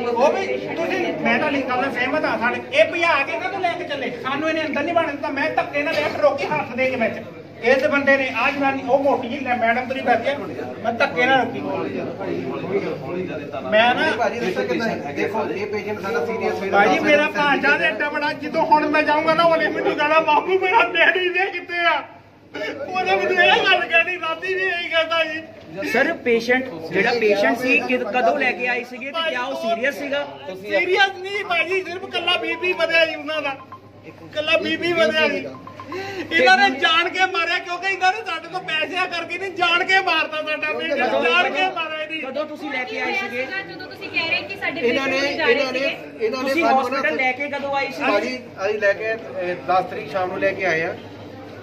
मैं तो गल सहमत हाँ साढ़े ये भजा के कदों लैके चले सानू इन्हें अंदर नहीं बन दिता मैं धक्के ना लैफ्ट रोकी हाथ दे के बिच इस बंदे ने आज वो मोटी जी मैडम तो नहीं बैठी मैं धक्के ना रोकी मैं ना भाजी मेरा भांजा एडा बड़ा जो हुण मैं जाऊंगा ना उन्हें मैनू कहना बापू मेरा डैडी ने कितने आ सर पेशेंट जेड़ा पेशेंट सी कदों लेके आए सीगे ते क्या वो सीरियस सीगा? सीरियस नहीं भाजी सिर्फ कल्ला बीबी बदया जी उन्हां दा कल्ला बीबी बदया जी इन्होंने जान के मारे क्योंकि इन्होंने साडे तो पैसे करके नहीं जान के मारता साडा पेशेंट जान के मारा नहीं कदों तुसी लेके आए सीगे ਜਦੋਂ ਤੁਸੀਂ ਕਹਿ ਰਹੇ ਕਿ ਸਾਡੇ पेशेंट तुसी हॉस्पिटल लेके कदों आए सी? भाजी ਅਸੀਂ ਲੈ ਕੇ 10 ਤਰੀਕ ਸ਼ਾਮ ਨੂੰ ਲੈ ਕੇ ਆਏ ਆ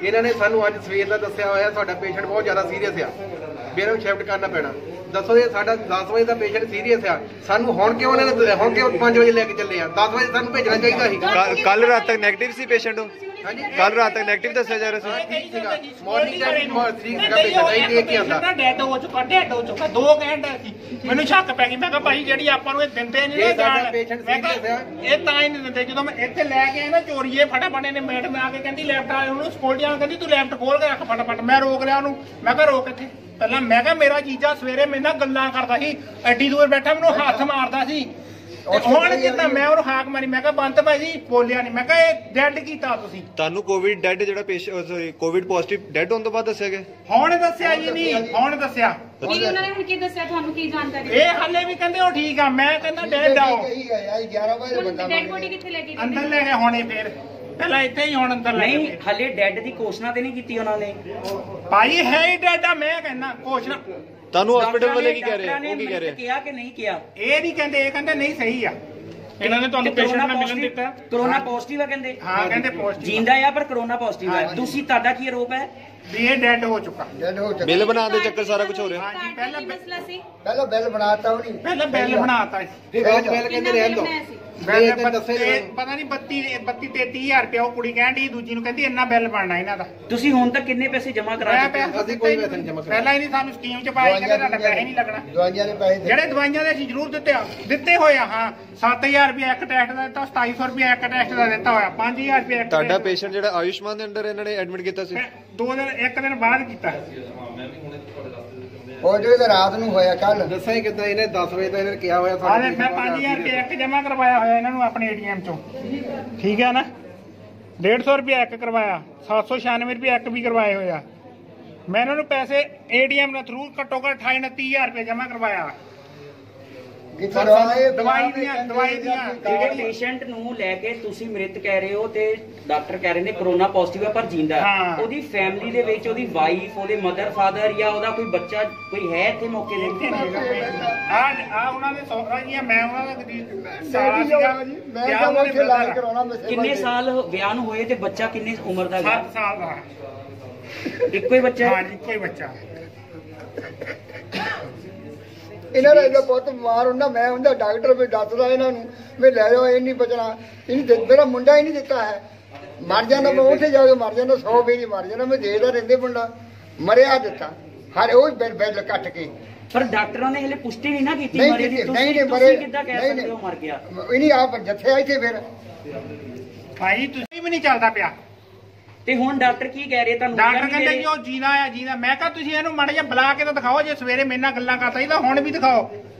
ਇਹਨਾਂ ਨੇ ਸਾਨੂੰ ਅੱਜ ਸਵੇਰ ਦਾ ਦੱਸਿਆ ਹੋਇਆ ਸਾਡਾ ਪੇਸ਼ੈਂਟ ਬਹੁਤ ਜ਼ਿਆਦਾ ਸੀਰੀਅਸ ਆ ਵੀ ਇਹਨਾਂ ਨੂੰ ਸ਼ਿਫਟ ਕਰਨਾ ਪੈਣਾ ਦੱਸੋ ਇਹ ਸਾਡਾ 10 ਵਜੇ ਦਾ ਪੇਸ਼ੈਂਟ ਸੀਰੀਅਸ ਆ ਸਾਨੂੰ ਹੁਣ ਕਿਉਂ ਇਹਨਾਂ ਨੇ ਹੁਣ ਕਿਉਂ 5 ਵਜੇ ਲੈ ਕੇ ਚੱਲੇ ਆ 10 ਵਜੇ ਸਾਨੂੰ ਭੇਜਣਾ ਚਾਹੀਦਾ ਸੀ ਕੱਲ ਰਾਤ ਤੱਕ ਨੈਗੇਟਿਵ ਸੀ ਪੇਸ਼ੈਂਟ ਕੱਲ ਰਾਤ ਤੱਕ ਨੈਗੇਟਿਵ ਦੱਸਿਆ ਜਾ ਰਿਹਾ ਸੀ ਮਾਰਨਿੰਗ ਟਾਈਮ ਠੀਕ ਸੀਗਾ ਪੇਸ਼ੈਂਟ ਨਹੀਂ ਦੇਖ ਕੇ ਆਂਦਾ ਡੈਡ ਹੋ ਚੁੱਕਾ 2 ਘੰਟੇ ਸੀ ਮੈਨੂੰ ਸ਼ੱਕ ਪੈ ਗਈ ਮੈਂ ਕਿਹਾ ਭਾਈ ਜਿਹੜੀ ਆਪਾਂ ਨੂੰ ਇਹ ਦਿੰਦੇ ਨਹੀਂ ਨਾ ਜਾਣ ਮੈਂ ਕਿਹਾ ਇਹ ਤਾਂ ਹੀ ਨਹੀਂ ਦਿੰਦੇ ਜਦੋਂ ਮੈਂ ਇੱਥੇ ਲੈ ਕੇ ਆਇਆ ਨਾ ਚੋਰੀਏ ਫਟਾਫਟ ਨੇ ਮੈਡਮ ਆ ਕੇ ਕਹਿੰਦੀ ਲੈਫਟ ਵਾਲੇ ਉਹਨੂੰ ਸਕਿਉਰਟੀ ਵਾਲਾ ਕਹਿੰਦੀ ਤੂੰ ਲੈਫਟ ਖੋਲ ਕੇ ਰੱਖ ਫਟਾਫਟ ਮੈਂ ਰੋਕ ਲਿਆ ਉਹਨੂੰ ਮੈਂ ਕਿਹਾ ਰੋਕ ਇੱਥੇ ਪਹਿਲਾਂ ਮੈਂ ਕਿਹਾ ਮੇਰਾ ਜੀਜਾ ਸਵੇਰੇ ਮੇਰੇ ਨਾਲ ਗੱਲਾਂ ਕਰਦਾ ਸੀ ਐਡੀ ਦੂਰ ਬੈਠਾ ਮੈਨੂੰ ਹੱਥ ਮਾਰਦਾ ਸੀ ਹੁਣ ਕਿਦਾਂ ਮੈਂ ਉਹਨੂੰ ਹਾਕ ਮਾਰੀ ਮੈਂ ਕਿਹਾ ਬੰਤ ਭਾਜੀ ਬੋਲਿਆ ਨਹੀਂ ਮੈਂ ਕਿਹਾ ਇਹ ਡੈਡ ਕੀਤਾ ਤੁਸੀਂ ਤੁਹਾਨੂੰ ਕੋਵਿਡ ਡੈਡ ਜਿਹੜਾ patient sorry COVID positive dead ਹੋਣ ਤੋਂ ਬਾਅਦ ਦੱਸਿਆ ਗਿਆ ਹੁਣ ਦੱਸਿਆ ਜੀ ਨਹੀਂ ਹੁਣ ਦੱਸਿਆ ਵੀ ਉਹਨਾਂ ਨੇ ਹੁਣ ਕੀ ਦੱਸਿਆ ਤੁਹਾਨੂੰ ਕੀ ਜਾਣਕਾਰੀ ਇਹ ਹਾਲੇ ਵੀ ਕਹਿੰਦੇ ਉਹ ਠੀਕ ਆ ਮੈਂ ਕਹਿੰਦਾ ਡੈਡ ਆਓ 11 ਵਜੇ ਬੰਦਾ ਡੈਡ ਬੋਡੀ ਕਿੱਥੇ ਲੈ ਕੇ ਅੰਦਰ ਲੈ ਗਏ ਹੁਣੇ ਫੇਰ ਪਹਿਲਾਂ ਇੱਥੇ ਹੀ ਹੁਣ ਅੰਦਰ ਲੈ नहीं ਗਏ हले डेड दी घोषणा ते नहीं की उन्होंने ਭਾਈ ਹੈ ਹੀ ਡੈਡ ਆ ਮੈਂ ਕਹਿੰਦਾ ਘੋਸ਼ਣਾ ਤੁਹਾਨੂੰ ਹਸਪੀਟਲ ਵਾਲੇ ਕੀ ਕਹਿ ਰਹੇ डॉक्टर ने ਉਹ ਕੀ ਕਹਿ ਰਹੇ किया कि नहीं किया? ਇਹ ਨਹੀਂ ਕਹਿੰਦੇ ਇਹ ਕਹਿੰਦੇ ਨਹੀਂ ਸਹੀ ਆ ਇਹਨਾਂ ਨੇ ਤੁਹਾਨੂੰ ਪੇਸ਼ੈਂਟ ਨਾਲ ਮਿਲਣ ਦਿੱਤਾ कोरोना पॉजिटिव है कहंदे ਹਾਂ ਕਹਿੰਦੇ ਪੋਜ਼ਿਟਿਵ जिंदा है पर कोरोना पॉजिटिव है तुसी ਤੁਹਾਡਾ ਕੀ ਆਰੋਪ ਹੈ? ਵੀ ਇਹ ਡੈਡ ਹੋ ਚੁੱਕਾ ਬਿੱਲ ਬਣਾਉਣ ਦੇ ਚੱਕਰ ਸਾਰਾ ਕੁਝ ਹੋ ਰਿਹਾ ਹਾਂਜੀ ਪਹਿਲਾਂ ਮਸਲਾ ਸੀ ਪਹਿਲਾਂ ਬਿੱਲ ਬਣਾਤਾ ਉਹਨੇ ਪਹਿਲਾਂ ਬਿੱਲ ਬਣਾਤਾ ਫਿਰ ਬਾਅਦ ਬਿੱਲ ਕਹਿੰਦੇ ਰਹਿਣ ਦੋ ਬਿੱਲ ਪਤਾ ਨਹੀਂ 32-33000 ਰੁਪਇਆ ਉਹ ਕੁੜੀ ਕਹਿਣ ਦੀ ਦੂਜੀ ਨੂੰ ਕਹਿੰਦੀ ਇੰਨਾ ਬਿੱਲ ਬਣਨਾ ਇਹਨਾਂ ਦਾ ਤੁਸੀਂ ਹੁਣ ਤੱਕ ਕਿੰਨੇ ਪੈਸੇ ਜਮ੍ਹਾਂ ਕਰਾ ਚੁੱਕੇ ਹੋ? ਅਸੀਂ ਕੋਈ ਪੈਸੇ ਨਹੀਂ ਜਮ੍ਹਾਂ ਪਹਿਲਾਂ ਹੀ ਨਹੀਂ ਸਾਨੂੰ ਸਕੀਮ ਚ ਪਾਇਆ ਕਹਿੰਦੇ ਤੁਹਾਡਾ ਪੈਸੇ ਨਹੀਂ ਲੱਗਣਾ ਦਵਾਈਆਂ ਦੇ ਪੈਸੇ ਜਿਹੜੇ ਦਵਾਈਆਂ ਦੇ ਅਸੀਂ ਜ਼ਰੂਰ ਦਿੱਤੇ ਹੋਏ ਆ ਹਾਂ 7000 ਰੁਪਇਆ ਇੱਕ ਟੈਸਟ ਦਾ ਦਿੱਤਾ 2700 ਰੁਪਇਆ ਇੱਕ ਟੈਸਟ ਦਾ ਦਿੱਤਾ ਹੋਇਆ 5000 ਰੁਪਇਆ ਇੱਕ ਤੁਹਾਡਾ ਪੇਸ਼ੈਂਟ ਜਿਹੜਾ ਆਯੁਸ਼ਮਾਨ ਦੇ ਅੰਡਰ ਇਹਨਾਂ ਨੇ ਐਡਮਿਟ ਕੀਤਾ ਸੀ 1 ਦਿਨ ਬਾਅਦ ਕੀਤਾ ਉਹ ਜਿਹੜੇ ਰਾਤ ਨੂੰ ਹੋਇਆ ਕੱਲ ਦੱਸਿਆ ਕਿਦਾਂ ਇਹਨੇ 10 ਵਜੇ ਦਾ ਇਹਨੇ ਕਿਹਾ ਹੋਇਆ ਮੈਂ 5000 ਰੁਪਇਆ ਇੱਕ ਜਮ੍ਹਾਂ ਕਰਵਾਇਆ ਹੋਇਆ ਇਹਨਾਂ ਨੂੰ ਆਪਣੇ ਏਟੀਐਮ ਚੋਂ ਠੀਕ ਹੈ ਨਾ 150 ਰੁਪਇਆ ਇੱਕ ਕਰਵਾਇਆ 796 ਰੁਪਇਆ ਇੱਕ ਵੀ ਕਰਵਾਏ ਹੋਇਆ ਮੈਂ ਇਹਨਾਂ ਨੂੰ ਪੈਸੇ ਏਟੀਐਮ ਦੇ ਥਰੂ ਘੱਟੋ ਘੱਟ 28-29,000 ਰੁਪਇਆ ਜਮ੍ਹਾਂ ਕਰਵਾਇਆ ਦਵਾਈ ਦੀਆਂ ਜਿਹੜੇ ਪੇਸ਼ੈਂਟ ਨੂੰ ਲੈ ਕੇ ਤੁਸੀਂ ਮ੍ਰਿਤ ਕਹਿ ਰਹੇ ਹੋ ਤੇ ਡਾਕਟਰ ਕਹਿ ਰਹੇ ਨੇ ਕੋਰੋਨਾ ਪੋਜ਼ਿਟਿਵ ਹੈ ਪਰ ਜਿੰਦਾ ਹੈ ਉਹਦੀ ਫੈਮਿਲੀ ਦੇ ਵਿੱਚ ਉਹਦੀ ਵਾਈਫ ਉਹਦੇ ਮਦਰ ਫਾਦਰ ਜਾਂ ਉਹਦਾ ਕੋਈ ਬੱਚਾ ਕੋਈ ਹੈ ਇੱਥੇ ਮੌਕੇ ਦੇ ਆ ਉਹਨਾਂ ਦੇ ਸਹੁਰਾ ਜੀ ਆ ਮੈਂ ਉਹਨਾਂ ਦਾ ਸਾਲਾ ਸੀਗਾ ਮੈਂ ਉੱਥੇ ਇਲਾਜ ਕਰਾਉਣਾ ਕਿੰਨੇ ਸਾਲ ਵਿਆਹ ਨੂੰ ਹੋਏ ਤੇ ਬੱਚਾ ਕਿੰਨੇ ਉਮਰ ਦਾ 7 ਸਾਲ ਦਾ ਇੱਕੋ ਹੀ ਬੱਚਾ ਹਾਂ ਜੀ ਇੱਕੋ ਹੀ ਬੱਚਾ ਇਹਨਾਂ ਦਾ ਇਹਦਾ ਬਹੁਤ ਬਿਮਾਰ ਹੁੰਦਾ ਮੈਂ ਹੁੰਦਾ ਡਾਕਟਰ ਵੀ ਦੱਸਦਾ ਇਹਨਾਂ ਨੂੰ ਵੀ ਲੈ ਜਾਓ ਇਹ ਨਹੀਂ ਬਚਣਾ ਇਹਨੂੰ ਮੇਰਾ ਮੁੰਡਾ ਹੀ ਨਹੀਂ ਦਿੱਤਾ ਹੈ ਮਰ ਜਾਂਦਾ ਮੈਂ ਉੱਥੇ ਜਾ ਕੇ ਮਰ ਜਾਂਦਾ 100 ਵੀ ਨਹੀਂ ਮਰ ਜਾਂਦਾ ਮੈਂ ਦੇਖਦਾ ਰਹਿੰਦੇ ਮੁੰਡਾ ਮਰਿਆ ਦਿੱਤਾ ਹਰ ਉਹ ਬਿੱਲ ਕੱਟ ਕੇ ਪਰ ਡਾਕਟਰਾਂ ਨੇ ਹਲੇ ਪੁਸ਼ਟੀ ਨਹੀਂ ਨਾ ਕੀਤੀ ਮਰੇ ਦੀ ਤੁਸੀਂ ਕਿੱਦਾਂ ਕਹਿ ਸਕਦੇ ਹੋ ਮਰ ਗਿਆ ਇਹ ਨਹੀਂ ਆਪ ਜੱਥੇ ਆਏ ਤੇ ਫਿਰ ਭਾਈ ਤੁਸੀਂ ਵੀ ਨਹੀਂ ਚੱਲਦਾ ਪਿਆ ਤੇ ਹੁਣ ਡਾਕਟਰ ਕੀ ਕਹਿ ਰਹੇ ਤੁਹਾਨੂੰ? ਡਾਕਟਰ ਕਹਿੰਦੇ ਜੀ ਉਹ ਜੀਣਾ ਆ ਜੀਣਾ ਮੈਂ ਕਿਹਾ ਤੁਸੀਂ ਇਹਨੂੰ ਮਾੜਾ ਜਿਹਾ ਬੁਲਾ ਕੇ ਤਾਂ ਦਿਖਾਓ ਜੇ ਸਵੇਰੇ ਮੇਰੇ ਨਾਲ ਗੱਲਾਂ ਕਰਦਾ ਸੀ ਤਾਂ ਹੁਣ ਵੀ ਦਿਖਾਓ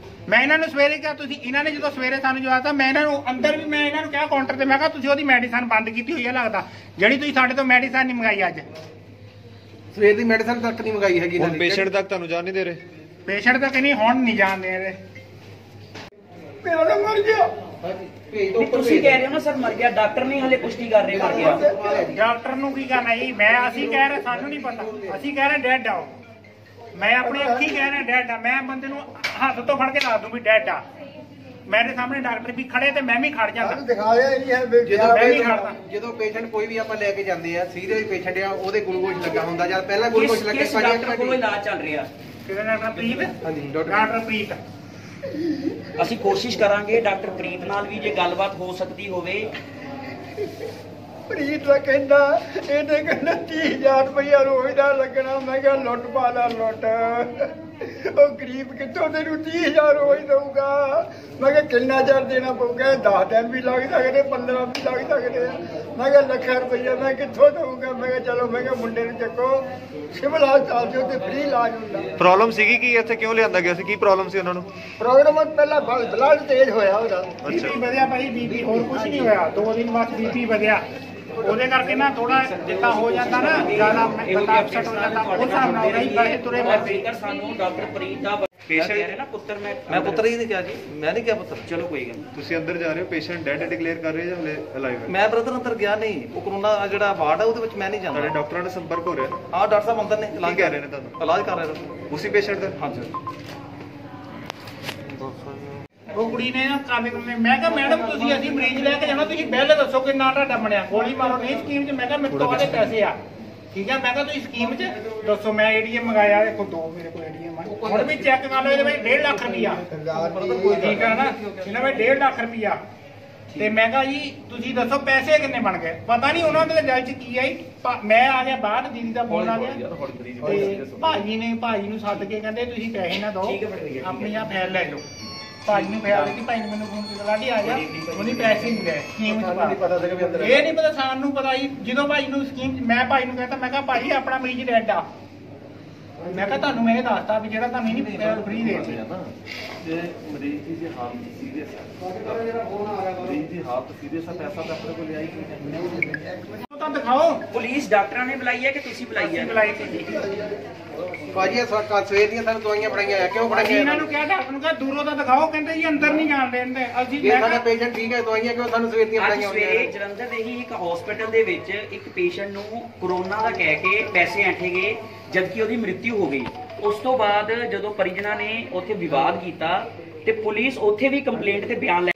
ਮੈਂ ਇਹਨਾਂ ਨੂੰ ਸਵੇਰੇ ਕਿਹਾ ਤੁਸੀਂ ਇਹਨਾਂ ਨੇ ਜਦੋਂ ਸਵੇਰੇ ਸਾਨੂੰ ਜਵਾਬ ਤਾਂ ਮੈਂ ਇਹਨਾਂ ਨੂੰ ਅੰਦਰ ਵੀ ਮੈਂ ਇਹਨਾਂ ਨੂੰ ਕਿਹਾ ਕਾਊਂਟਰ ਤੇ ਮੈਂ ਕਿਹਾ ਤੁਸੀਂ ਉਹਦੀ ਮੈਡੀਸਨ ਬੰਦ ਕੀਤੀ ਹੋਈ ਹੈ ਲੱਗਦਾ ਜਿਹੜੀ ਤੁਸੀਂ ਸਾਡੇ ਤੋਂ ਮੈਡੀਸਨ ਨਹੀਂ ਮੰਗਾਈ ਅੱਜ ਸਵੇਰ ਦੀ ਮੈਡੀਸਨ ਤੱਕ ਨਹੀਂ ਮੰਗਾਈ ਹੈਗੀ ਹੁਣ ਪੇਸ਼ੈਂਟ ਤੱਕ ਤੁਹਾਨੂੰ ਜਾਣ ਨਹੀਂ ਦੇ ਰਹੇ ਪੇਸ਼ੈਂਟ ਤੱਕ ਨਹੀਂ ਹੁਣ ਨਹੀਂ ਜਾਣ ਦੇ ਰਹੇ ਮੇਰਾ ਤਾਂ ਮਰ ਗਿਆ ਤੁਸੀਂ ਕਹਿ ਰਹੇ ਹੋ ਨਾ ਸਰ ਮਰ ਗਿਆ ਡਾਕਟਰ ਨਹੀਂ ਹਲੇ ਪੁਸ਼ਟੀ ਕਰ ਰਹੇ ਮਰ ਗਿਆ ਡਾਕਟਰ ਨੂੰ ਕੀ ਕਰਨਾ ਜੀ ਮੈਂ ਅਸੀਂ ਕਹਿ ਰਹੇ ਸਾਨੂੰ ਨਹੀਂ ਪਤਾ ਅਸੀਂ ਕਹਿ ਰਹੇ ਡੈਡ ਆ ਮੈਂ ਆਪਣੀ ਅੱਖੀ ਕਹਿ ਰਿਹਾ ਡੈਡ ਆ ਮੈਂ ਬੰਦੇ ਨੂੰ ਹੱਥ ਤੋਂ ਫੜ ਕੇ ਦੱਸ ਦੂੰ ਵੀ ਡੈਡ ਆ ਮੇਰੇ ਸਾਹਮਣੇ ਡਾਕਟਰ ਵੀ ਖੜੇ ਤੇ ਮੈਂ ਵੀ ਖੜ ਜਾਂਦਾ ਦਿਖਾਇਆ ਹੀ ਹੈ ਜਦੋਂ ਪੇਸ਼ੈਂਟ ਕੋਈ ਵੀ ਆਪਾਂ ਲੈ ਕੇ ਜਾਂਦੇ ਆ ਸੀਰੀਅਸ ਪੇਸ਼ੈਂਟ ਆ ਉਹਦੇ ਗਲੂਕੋਜ਼ ਲੱਗਾ ਹੁੰਦਾ ਜਾਂ ਪਹਿਲਾਂ ਗਲੂਕੋਜ਼ ਲੱਗੇ ਡਾਕਟਰ ਕੋਲ ਇਲਾਜ ਚੱਲ ਰਿਹਾ ਕਿਹੜਾ ਡਾਕਟਰ ਪ੍ਰੀਤ ਹਾਂਜੀ ਡਾਕਟਰ ਪ੍ਰੀਤ ਅਸੀਂ ਕੋਸ਼ਿਸ਼ ਕਰਾਂਗੇ ਡਾਕਟਰ ਪ੍ਰੀਤ ਨਾਲ ਵੀ ਜੇ ਗੱਲਬਾਤ ਹੋ ਸਕਦੀ ਹੋਵੇ ਪ੍ਰੀਤ ਦਾ ਕਹਿੰਦਾ ਇਹਦੇ ਕਹਿੰਦਾ 30,000 ਰੁਪਇਆ ਰੋਜ਼ ਦਾ ਲੱਗਣਾ। ਮੈਂ ਕਿਹਾ ਲੁੱਟ ਪਾ ਲਾ ਲੁੱਟ, ਉਹ ਗਰੀਬ ਕਿੱਥੋਂ ਤੈਨੂੰ 30,000 ਰੋਜ਼ ਦਊਗਾ। ਮੈਂ ਕਿਹਾ ਕਿੰਨਾ ਚਿਰ ਦੇਣਾ ਪਊਗਾ, 10 ਦਿਨ ਵੀ ਲੱਗ ਸਕਦੇ, 15 ਵੀ ਲੱਗ ਸਕਦੇ ਆ। ਮੈਂ ਕਿਹਾ ਲੱਖਾਂ ਰੁਪਇਆ ਮੈਂ ਕਿੱਥੋਂ ਦਊਗਾ। ਮੈਂ ਕਿਹਾ ਚਲੋ, ਮੈਂ ਕਿਹਾ ਮੁੰਡੇ ਨੂੰ ਚੱਕੋ ਸਿਵਲ ਹਸਪਤਾਲ 'ਚ, ਉੱਥੇ ਫ੍ਰੀ ਇਲਾਜ ਹੁੰਦਾ। ਪ੍ਰੋਬਲਮ ਸੀਗੀ ਕਿ ਇੱਥੇ ਕਿਉਂ ਲਿਆਂਦਾ ਗਿਆ ਸੀ, ਕੀ ਪ੍ਰੋਬਲਮ ਸੀ ਉਹਨਾਂ ਨੂੰ? ਪ੍ਰੋਗਰਾਮ ਪਹਿਲਾਂ ਬਲੱਡ ਤੇਜ਼ ਹੋਇਆ ਉਹਦਾ, ਬੀਪੀ ਵਧਿਆ ਭਾਈ, ਬੀਪੀ ਹੋਰ ਕੁਝ ਨਹੀਂ ਹੋਇਆ, 2 ਦਿਨ ਬਾਅਦ ਬੀਪੀ ਵਧਿਆ। ਉਹਦੇ ਕਰਕੇ ਨਾ ਥੋੜਾ ਜਿੱਦਾਂ ਹੋ ਜਾਂਦਾ ਨਾ, ਜ਼ਿਆਦਾ ਬੰਦਾ ਅਪਸੈਟ ਹੋ ਜਾਂਦਾ। ਉਸ ਹਿਸਾਬ ਨਾਲ ਨਹੀਂ ਬੜੇ ਤੁਰੇ ਫਿਰਦੇ। ਸਾਨੂੰ ਡਾਕਟਰ ਪ੍ਰੀਤ ਦਾ ਪੇਸ਼ੈਂਟ ਨਾ ਪੁੱਤਰ, ਮੈਂ ਪੁੱਤਰ ਹੀ ਨਹੀਂ ਕਿਹਾ ਜੀ, ਮੈਂ ਨਹੀਂ ਕਿਹਾ ਪੁੱਤਰ। ਚਲੋ ਕੋਈ ਗੱਲ ਨਹੀਂ। ਤੁਸੀਂ ਅੰਦਰ ਜਾ ਰਹੇ ਹੋ, ਪੇਸ਼ੈਂਟ ਡੈਡ ਡਿਕਲੇਅਰ ਕਰ ਰਹੇ ਜਾਂ ਹਲੇ ਅਲਾਈਵ ਹੈ? ਮੈਂ ਬ੍ਰਦਰ ਅੰਦਰ ਗਿਆ ਨਹੀਂ, ਉਹ ਕਰੋਨਾ ਜਿਹੜਾ ਵਾਰਡ ਹੈ ਉਹਦੇ ਵਿੱਚ ਮੈਂ ਨਹੀਂ ਜਾਂਦਾ। ਤੁਹਾਡੇ ਡਾਕਟਰਾਂ ਨਾਲ ਸੰਪਰਕ ਹੋ ਰਿਹਾ? ਹਾਂ ਡਾਕਟਰ ਸਾਹਿਬ ਅੰਦਰ ਨੇ, ਇਲਾਜ ਕਰ ਰਹੇ ਨੇ ਤੁਹਾਨੂੰ? ਇਲਾਜ ਕਰ ਰਹੇ ਨੇ ਉਸੇ ਪੇਸ਼ੈਂਟ ਦਾ? ਹਾਂਜੀ। ਉਹ ਕੁੜੀ ਨੇ ਨਾ ਕਾਲੇ ਨੇ, ਮੈਂ ਕਿਹਾ ਮੈਡਮ ਤੁਸੀਂ ਅਸੀਂ ਮਰੀਜ਼ ਲੈ ਕੇ ਜਾਣਾ, ਤੁਸੀਂ ਬਿੱਲ ਦੱਸੋ ਕਿੰਨਾ ਤੁਹਾਡਾ ਬਣਿਆ, ਗੋਲੀ ਮਾਰੋ ਨਹੀਂ ਸਕੀਮ 'ਚ। ਮੈਂ ਕਿਹਾ ਮੇਰੇ ਕੋਲ ਪੈਸੇ ਆ, ਠੀਕ ਹੈ। ਮੈਂ ਕਿਹਾ ਤੁਸੀਂ ਸਕੀਮ 'ਚ ਦੱਸੋ, ਮੈਂ ਏਡੀਐਮ ਮੰਗਾਇਆ, ਦੇਖੋ 2 ਮੇਰੇ ਕੋਲ ਏਡੀਐਮ ਆ, ਹੁਣ ਵੀ ਚੈੱਕ ਕਰ ਲਓ, ਇਹਦੇ ਵਿੱਚ 1.5 ਲੱਖ ਰੁਪਈਆ, ਠੀਕ ਹੈ ਨਾ, ਇਹਨਾਂ ਵਿੱਚ 1.5 ਲੱਖ ਰੁਪਈਆ। ਤੇ ਮੈਂ ਕਿਹਾ ਜੀ ਤੁਸੀਂ ਦੱਸੋ ਪੈਸੇ ਕਿੰਨੇ ਬਣ ਗਏ। ਪਤਾ ਨਹੀਂ ਉਹਨਾਂ ਦੇ ਦਿਲ 'ਚ ਕੀ ਆਈ। ਮੈਂ ਆ ਗਿਆ ਬਾਹਰ, ਦੀਦੀ ਦਾ ਫੋਨ ਆ ਗਿਆ ਤੇ ਭਾਜੀ ਨੂੰ ਸੱਦ ਕੇ ਕਹਿੰਦੇ ਤੁਸੀਂ ਪੈਸੇ ਨਾ ਦਿਓ, ਆਪਣੀ ਆ ਫਾਈਲ ਲੈ ਲਓ। ਭਾਜੀ ਨੂੰ ਫਾਈਲ ਦਿੱਤੀ, ਭਾਈ ਨੇ ਮੈਨੂੰ ਫੋਨ ਕੀਤਾ ਲਾਡੀ ਆ ਜਾ, ਉਹਨੇ ਪੈਸੇ ਨਹੀਂ ਲਏ ਸਕੀਮ 'ਚ। ਇਹ ਨਹੀਂ ਪਤਾ, ਸਾਨੂੰ ਪਤਾ ਹੀ ਜਦੋਂ ਭਾਜੀ ਨੂੰ ਸਕੀਮ 'ਚ, ਮੈਂ ਭਾਜੀ ਨੂੰ ਕਹਿੰਦਾ, ਮੈਂ ਕਿਹਾ ਭਾਜੀ ਆਪਣਾ ਮਰੀਜ਼ ਰੈੱਡ ਆ। ਮੈਂ ਕਿਹਾ ਤੁਹਾਨੂੰ ਮੈਂ ਇਹ ਦੱਸਤਾ ਵੀ ਜਿਹੜਾ ਤੁਹਾਨੂੰ ਨਹੀਂ ਫ੍ਰੀ ਦੇ ਜੇ ਮਰੀਜ਼ ਦੀ ਜੇ ਹਾਲਤ ਸੀਰੀਅਸ ਹੈ, ਮਰੀਜ਼ ਦੀ ਹਾਲਤ ਸੀਰੀਅਸ ਹੈ, ਪੈਸਾ ਤਾਂ ਆਪਣੇ ਕੋਲ ਆਈ ਨਹੀਂ। ਉਹ ਤਾਂ ਦਿਖਾਓ। ਪੁਲਿਸ ਡਾਕਟਰਾਂ ਨੇ ਬੁਲਾਈ ਹੈ ਕਿ ਤੁਸੀਂ ਬੁਲਾਈ ਹੈ? ਬੁਲਾਈ ਸੀ ਭਾਜੀ ਇਹ ਸਵੇਰ ਦੀਆਂ ਸਾਨੂੰ ਦਵਾਈਆਂ ਫੜਾਈਆਂ ਆ, ਕਿਉਂ ਅਸੀਂ ਫੜਾਈਆਂ? ਇਹਨਾਂ ਨੂੰ ਕਿਹਾ ਡਾਕਟਰ ਨੂੰ ਕਿਹਾ ਦੂਰੋਂ ਤਾਂ ਦਿਖਾਓ, ਕਹਿੰਦੇ ਜੀ ਅੰਦਰ ਨਹੀਂ ਜਾਣ ਦੇਣਦੇ। ਅਸੀਂ ਜੇ ਸਾਡਾ ਪੇਸ਼ੈਂਟ ਠੀਕ ਹੈ, ਦਵਾਈਆਂ ਕਿਉਂ ਸਾਨੂੰ ਸਵੇਰ ਦੀਆਂ ਅੱਜ ਫੜਾਈਆਂ ਸਵੇਰੇ ਹੋਈਆਂ? ਜਲੰਧਰ ਦੇ ਹੀ ਇੱਕ ਹਸਪੀਟਲ ਦੇ ਵਿੱਚ ਇੱਕ ਪੇਸ਼ੈਂਟ ਨੂੰ ਕਰੋਨਾ ਦਾ ਕਹਿ ਕੇ ਪੈਸੇ ਐਂਠੇ ਗਏ, ਜਦਕਿ ਉਹਦੀ ਮ੍ਰਿਤਿੂ ਹੋ ਗਈ। ਉਸ ਤੋਂ ਬਾਅਦ ਜਦੋਂ ਪਰਿਜਨਾਂ ਨੇ ਉੱਥੇ ਵਿਵਾਦ ਕੀਤਾ ਤੇ ਪੁਲਿਸ ਉੱਥੇ ਵੀ ਕੰਪਲੇਂਟ ਤੇ ਬਿਆਨ ਲੈ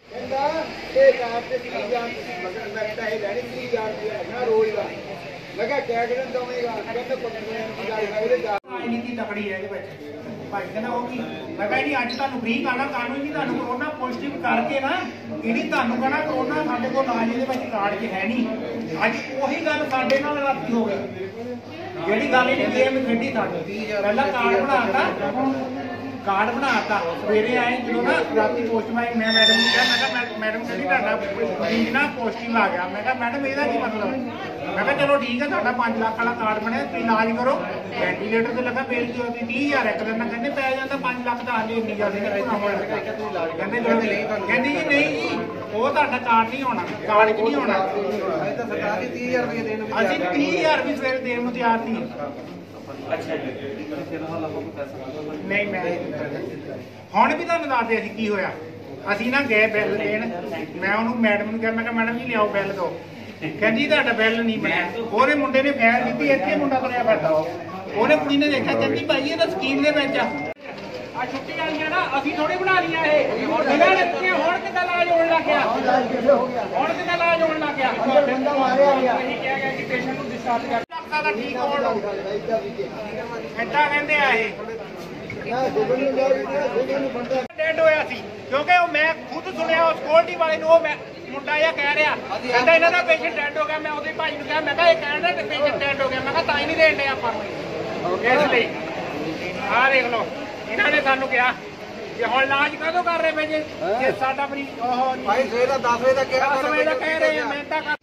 ਇਹ ਰਾਤ ਦੇ 30,000 ਮਗਰ ਮੈਂ ਪੈਸੇ ਲੈਣੇ 30,000 ਰੁਪਇਆ ਨਾ ਰੋਜ਼ ਦਾ। ਮੈਂ ਕਿਹਾ ਕੈਗਰਨ ਦਵੇਗਾ, ਕਹਿੰਦਾ ਰਾਜਨੀਤੀ ਤਕੜੀ ਹੈ ਇਹਦੇ ਵਿੱਚ। ਭਾਈ ਕਹਿੰਦਾ ਉਹ ਕੀ, ਮੈਂ ਕਿਹਾ ਜੀ ਅੱਜ ਤੁਹਾਨੂੰ ਫ੍ਰੀ ਕਰਨਾ, ਕਾਨੂੰਨ ਜੀ ਤੁਹਾਨੂੰ ਕਰੋਨਾ ਪੋਜ਼ਿਟਿਵ ਕਰਕੇ ਨਾ, ਇਹਦੀ ਤੁਹਾਨੂੰ ਕਹਿਣਾ ਕਰੋਨਾ ਸਾਡੇ ਕੋਲ ਨਾ, ਇਹਦੇ ਵਿੱਚ ਕਾਰਡ 'ਚ ਹੈ ਨਹੀਂ। ਅੱਜ ਉਹੀ ਗੱਲ ਸਾਡੇ ਨਾਲ ਰਾਤੀ ਹੋ ਗਈ, ਜਿਹੜੀ ਗੱਲ ਇਹਨੇ ਗੇਮ ਖੇਡੀ ਸਾਡੀ। ਪਹਿਲਾਂ ਕਾਰਡ ਬਣਾਤਾ ਸਵੇਰੇ ਆਏ ਜਦੋਂ ਨਾ ਰਾਤੀ ਪੋਸਟਮਾਰਟਮ, ਮੈਂ ਮੈਡਮ ਨੂੰ ਕਿਹਾ, ਮੈਂ ਕਿਹਾ ਮੈਡਮ ਕਹਿੰਦੀ ਤੁਹਾਡਾ ਮਰੀਜ਼ ਨਾ ਪੋਜ਼ਿਟਿਵ ਆ ਗਿਆ। ਮੈਂ ਕਿਹਾ ਮੈਡਮ ਇਹਦਾ ਕੀ ਮਤਲਬ? ਮੈਂ ਕਿਹਾ ਚਲੋ ਠੀਕ ਹੈ, ਤੁਹਾਡਾ 5 ਲੱਖ ਵਾਲਾ ਕਾਰਡ ਬਣਿਆ, ਤੁਸੀਂ ਇਲਾਜ ਕਰੋ, ਵੈਂਟੀਲੇਟਰ ਤੇ ਲੱਗਾ, ਫੇਰ ਕੀ ਹੋਇਆ 30,000 ਇੱਕ ਦਿਨ ਨਾਲ ਕਹਿੰਦੇ ਪੈ ਜਾਂਦਾ, 5 ਲੱਖ ਦਾ ਹਾਲੇ ਇੰਨੀ ਜ਼ਿਆਦਾ ਕਹਿੰਦੀ ਜੀ ਨਹੀਂ ਜੀ ਉਹ ਤੁਹਾਡਾ ਕਾਰਡ ਨਹੀਂ ਹੋਣਾ, ਕਾਰਡ 'ਚ ਨਹੀਂ ਹੋਣਾ। ਤਾਂ ਸਰਕਾਰ ਦੀ 30,000 ਰੁਪਏ ਦੇਣ ਨੂੰ ਅਸੀਂ 30,000 ਵੀ ਸਵੇਰੇ ਦੇਣ ਨੂੰ ਤਿਆਰ ਸੀ। ਅੱਛਾ ਜੀ। ਨਹੀਂ ਮੈਂ ਹੁਣ ਵੀ ਤੁਹਾਨੂੰ ਦੱਸਦੇ ਅਸੀਂ ਕੀ ਹੋਇਆ। ਅਸੀਂ ਨਾ ਗਏ ਬਿੱਲ ਦੇਣ, ਮੈਂ ਉਹਨੂੰ ਮੈਡਮ ਨੂੰ ਕਿਹਾ, ਮੈਂ ਕਿਹਾ ਮੈਡਮ ਜੀ ਲਿਆਓ ਬਿੱਲ ਦਿਓ। ਕਹਿੰਦੀ ਤੁਹਾਡਾ ਬਿੱਲ ਨਹੀਂ ਬਣਿਆ। ਉਹਨੇ ਮੁੰਡੇ ਨੇ ਫਾਈਲ ਦਿੱਤੀ, ਇੱਥੇ ਮੁੰਡਾ ਤੁਰਿਆ ਫਿਰਦਾ, ਉਹਨੇ ਕੁੜੀ ਨੇ ਦੇਖਿਆ, ਕਹਿੰਦੀ ਭਾਈ ਇਹ ਤਾਂ ਸਕੀਮ ਦੇ ਵਿੱਚ ਆ ਛੁੱਟੀ ਵਾਲੀਆਂ ਨਾ ਅਸੀਂ ਥੋੜੀ ਬਣਾ ਲਈਆਂ ਇਹ, ਇਹਨਾਂ ਨੇ ਹੁਣ ਕਿੱਦਾਂ ਇਲਾਜ ਹੋਣ ਲੱਗ ਗਿਆ, ਹੁਣ ਕਿੱਦਾਂ ਇਲਾਜ ਹੋਣ ਲੱਗ ਗਿਆ। ਬੰਦਾ ਮਾਰਿਆ ਗਿਆ, ਅਸੀਂ ਕਿਹਾ ਗਿਆ ਕਿ ਪੇਸ਼ੈਂਟ ਨੂੰ ਡਿਸਚਾਰਜ ਕਰ ਲੱਖਾਂ ਦਾ ਠੀਕ ਹੋਣ ਨੂੰ ਏਦਾਂ ਕਹਿੰਦੇ ਆ ਇਹ। ਡੈਡ ਹੋਇਆ ਸੀ ਕਿਉਂਕਿ ਉਹ ਮੈਂ ਖੁਦ ਸੁਣਿਆ, ਉਹ ਸਿਕਿਉਰਿਟੀ ਵਾਲੇ ਨੂੰ, ਉਹ ਮੈਂ ਮੁੰਡਾ ਜਿਹਾ ਕਹਿ ਰਿਹਾ, ਕਹਿੰਦਾ ਇਹਨਾਂ ਦਾ ਪੇਸ਼ੈਂਟ ਡੈਡ ਹੋ ਗਿਆ। ਮੈਂ ਉਹਦੇ ਭਾਈ ਨੂੰ ਕਿਹਾ, ਮੈਂ ਕਿਹਾ ਇਹ ਕਹਿਣ ਦਾ ਪੇਸ਼ੈਂਟ ਡੈਡ ਹੋ ਗਿਆ, ਮੈਂ ਕਿਹਾ ਤਾਂ ਹੀ ਨਹੀਂ ਦੇਣ ਦੇ ਆਪਾਂ ਨੂੰ। ਇਸ ਲਈ ਆਹ ਦੇਖ ਲਓ, ਇਹਨਾਂ ਨੇ ਸਾਨੂੰ ਕਿਹਾ ਕਿ ਹੁਣ ਇਲਾਜ ਕਦੋਂ ਕਰ ਰਹੇ ਪਏ ਜੇ ਸਾਡਾ ਮਰੀਜ਼ ਉਹ ਭਾਈ ਸਵੇਰ ਦਾ 10 ਵਜੇ ਤੱਕ ਕਿਹਾ, 10 ਵਜੇ ਦਾ ਕਹਿ ਰਹੇ ਆ, ਮੈਂ ਤਾਂ ਕਰਕੇ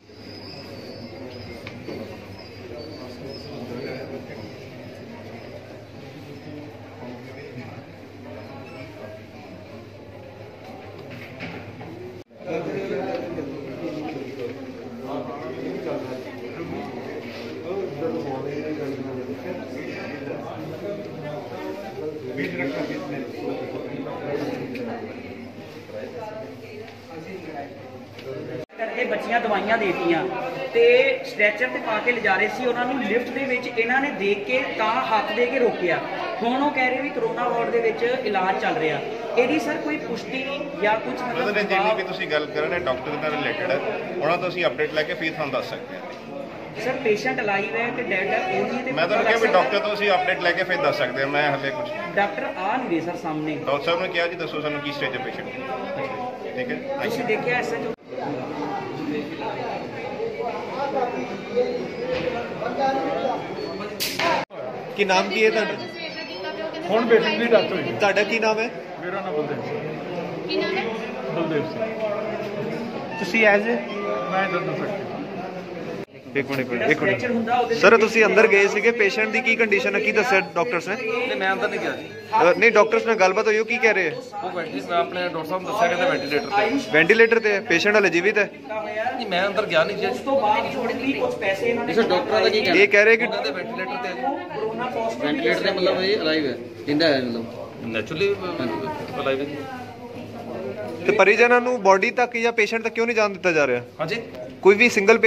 ਬੱਚੀਆਂ ਦਵਾਈਆਂ ਦੇਤੀਆਂ ਤੇ ਸਟ੍ਰੈਚਰ ਤੇ ਪਾ ਕੇ ਲਿਜਾ ਰਹੇ ਸੀ। ਉਹਨਾਂ ਨੂੰ ਲਿਫਟ ਦੇ ਵਿੱਚ ਇਹਨਾਂ ਨੇ ਦੇਖ ਕੇ ਤਾਂ ਹੱਥ ਦੇ ਕੇ ਰੋਕਿਆ। ਹੁਣ ਉਹ ਕਹਿ ਰਹੇ ਵੀ ਕਰੋਨਾ ਵਾਰਡ ਦੇ ਵਿੱਚ ਇਲਾਜ ਚੱਲ ਰਿਹਾ। ਇਹਦੀ ਸਰ ਕੋਈ ਪੁਸ਼ਟੀ ਜਾਂ ਕੁਝ ਮਤਲਬ ਜਿੰਨੀ ਵੀ ਤੁਸੀਂ ਗੱਲ ਕਰ ਰਹੇ ਡਾਕਟਰ ਦੇ ਨਾਲ ਰਿਲੇਟਡ ਹੈ, ਉਹਨਾਂ ਤੋਂ ਅਸੀਂ ਅਪਡੇਟ ਲੈ ਕੇ ਫਿਰ ਤੁਹਾਨੂੰ ਦੱਸ ਸਕਦੇ ਹਾਂ। ਸਰ ਪੇਸ਼ੈਂਟ ਅਲਾਈਵ ਹੈ ਕਿ ਡੈਡ ਹੈ ਉਹ ਨਹੀਂ ਤੇ ਮੈਂ ਤੁਹਾਨੂੰ ਕਿਹਾ ਵੀ ਡਾਕਟਰ ਤੋਂ ਅਸੀਂ ਅਪਡੇਟ ਲੈ ਕੇ ਫਿਰ ਦੱਸ ਸਕਦੇ ਹਾਂ। ਮੈਂ ਹਲੇ ਕੁਝ ਡਾਕਟਰ ਆ ਨਹੀਂ ਰਹੇ ਸਰ ਸਾਹਮਣੇ। ਡਾਕਟਰ ਸਾਹਿਬ ਨੇ ਕਿਹਾ ਜੀ ਦੱਸੋ ਸਾਨੂੰ ਕੀ ਸਟੇਜ ਹੈ ਪੇਸ਼ੈਂਟ। ਠੀਕ ਹੈ, ਤੁਸੀਂ ਦੇਖਿਆ ਐਸਐਚਓ ਕੀ ਨਾਮ ਕੀ ਹੈ ਤੁਹਾਡਾ? ਹੁਣ ਪੇਸ਼ੈਂਟ ਦੀ ਡੈਥ ਹੋਈ। ਤੁਹਾਡਾ ਕੀ ਨਾਮ ਹੈ? ਮੇਰਾ ਨਾਮ ਬਲਦੇਵ ਸਿੰਘ। ਕੀ ਨਾਮ ਹੈ? ਬਲਦੇਵ ਸਿੰਘ। ਤੁਸੀਂ ਐਜ਼ ਮੈਂ ਦੱਸ ਸਕਦਾ। ਇੱਕ ਮਿੰਟ ਸਰ, ਤੁਸੀਂ ਅੰਦਰ ਗਏ ਸੀਗੇ, ਪੇਸ਼ੈਂਟ ਦੀ ਕੀ ਕੰਡੀਸ਼ਨ ਹੈ, ਕੀ ਦੱਸਿਆ ਡਾਕਟਰਸ ਨੇ? ਨਹੀਂ, ਮੈਂ ਅੰਦਰ ਨਹੀਂ ਗਿਆ ਜੀ। ਨਹੀਂ, ਡਾਕਟਰਸ ਨਾਲ ਗੱਲਬਾਤ ਹੋਈ, ਉਹ ਕੀ ਕਹਿ ਰਹੇ ਹੈ? ਉਹ ਮੈਂ ਆਪਣੇ ਡਾਕਟਰ ਸਾਹਿਬ ਨੂੰ ਦੱਸਿਆ ਕਹਿੰਦੇ ਵੈਂਟੀਲੇਟਰ ਤੇ। ਵੈਂਟੀਲੇਟਰ ਤੇ ਪੇਸ਼ੈਂਟ ਹਲੇ ਜੀਵਿਤ ਹੈ? ਨਹੀਂ, ਮੈਂ ਅੰਦਰ ਗਿਆ ਨਹੀਂ ਜੀ। ਉਸ ਤੋਂ ਬਾਅਦ ਥੋੜੀ ਜਿਹੀ ਕੁਝ ਪੈਸੇ ਇਹਨਾਂ ਨੇ ਡਾਕਟਰਾਂ ਦਾ ਕੀ ਕਹਿਣਾ? ਇਹ ਕਹਿ ਰਹੇ ਕਿ ਕਹਿੰਦੇ ਵੈਂਟੀਲੇਟਰ ਤੇ ਕੋਰੋਨਾ ਪੋਜ਼ਿਟਿਵ ਵੈਂਟੀਲੇਟਰ ਦੇ ਮਤਲਬ ਇਹ ਅਲਾਈਵ ਹੈ, ਜਿੰਦਾ ਹੈ ਮਤਲਬ ਨੈਚੁਰਲੀ ਅਲਾਈਵ। ਤੇ ਪਰਿਜਨਾਂ ਨੂੰ ਬੋਡੀ ਤੱਕ ਜਾਂ ਪੇਸ਼ੈਂਟ ਤੱਕ ਕਿਉਂ ਨਹੀਂ ਜਾਣ ਦਿੱਤਾ ਜਾ ਰਿਹਾ? ਹਾਂਜੀ, ਕੋਈ ਵੀ ਸਿੰਗਲ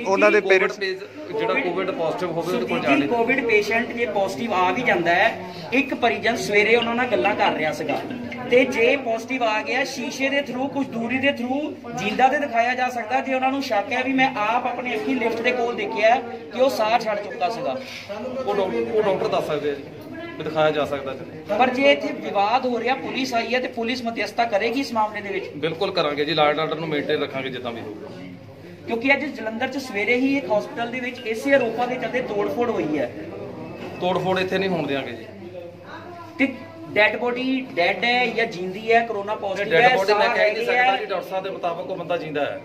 ਉਹਨਾਂ ਦੇ ਪੇਰੈਂਟਸ ਜਿਹੜਾ ਕੋਵਿਡ ਪੋਜ਼ਿਟਿਵ ਹੋਵੇ ਉਹਦੇ ਕੋਲ ਜਾਣ ਨਹੀਂ। ਕੋਵਿਡ ਪੇਸ਼ੈਂਟ ਜੇ ਪੋਜ਼ਿਟਿਵ ਆ ਵੀ ਜਾਂਦਾ ਹੈ, ਇੱਕ ਪਰਿਜਨ ਸਵੇਰੇ ਉਹਨਾਂ ਨਾਲ ਗੱਲਾਂ ਕਰ ਰਿਹਾ ਸੀਗਾ, ਤੇ ਜੇ ਪੋਜ਼ਿਟਿਵ ਆ ਗਿਆ ਸ਼ੀਸ਼ੇ ਦੇ ਥਰੂ, ਕੁਝ ਦੂਰੀ ਦੇ ਥਰੂ ਜਿੰਦਾ ਤੇ ਦਿਖਾਇਆ ਜਾ ਸਕਦਾ। ਜੇ ਉਹਨਾਂ ਨੂੰ ਸ਼ੱਕ ਹੈ ਵੀ ਮੈਂ ਆਪ ਆਪਣੀ ਅੱਖੀ ਲਿਫਟ ਦੇ ਕੋਲ ਦੇਖਿਆ ਕਿ ਉਹ ਸਾਹ ਛੱਡ ਚੁੱਕਾ ਸੀਗਾ, ਉਹ ਡਾਕਟਰ ਦੱਸ ਸਕਦੇ ਆ ਜੀ, ਵੀ ਦਿਖਾਇਆ ਜਾ ਸਕਦਾ ਜੀ। ਪਰ ਜੇ ਇੱਥੇ ਵਿਵਾਦ ਹੋ ਰਿਹਾ, ਪੁਲਿਸ ਆਈ ਹੈ ਤੇ ਪੁਲਿਸ ਮਧਿਅਸਥਤਾ ਕਰੇਗੀ ਇਸ ਮਾਮਲੇ ਦੇ ਵਿੱਚ? ਬਿਲਕੁਲ ਕਰਾਂਗੇ ਜੀ, ਲਾਅ ਐਂਡ ਆਰਡਰ ਨੂੰ ਮੇਨਟੇਨ ਰੱਖਾਂਗੇ ਜਿੱਦਾਂ ਵੀ ਹੋਊਗਾ। ਕਿਉਂਕਿ ਅੱਜ ਜਲੰਧਰ 'ਚ ਸਵੇਰੇ ਹੀ ਇੱਕ ਹਸਪੀਟਲ ਦੇ ਵਿੱਚ ਇਸੇ ਆਰੋਪਾਂ ਦੇ ਚੱਲਦੇ ਤੋੜਫੋੜ ਹੋਈ ਹੈ। ਤੋੜ-ਫੋੜ ਇੱਥੇ ਨਹੀਂ ਹੋਣ ਦਿਆਂਗੇ ਜੀ। ਤੇ ਡੈਡ ਬੋਡੀ ਡੈਡ ਹੈ ਜਾਂ ਜਿੰਦੀ ਹੈ, ਕਰੋਨਾ ਪੋਜ਼ਿਟਿਵ ਹੈ, ਡੈਡ ਬੋਡੀ ਮੈਂ ਸਾਹ ਕਹਿ ਨਹੀਂ ਹੈਗੇ ਹੈ। ਸਕਦਾ ਜੀ, ਡਾਕਟਰ ਸਾਹਿਬ ਦੇ ਮੁਤਾਬਕ ਉਹ ਬੰਦਾ ਜਿੰਦਾ ਹੈ।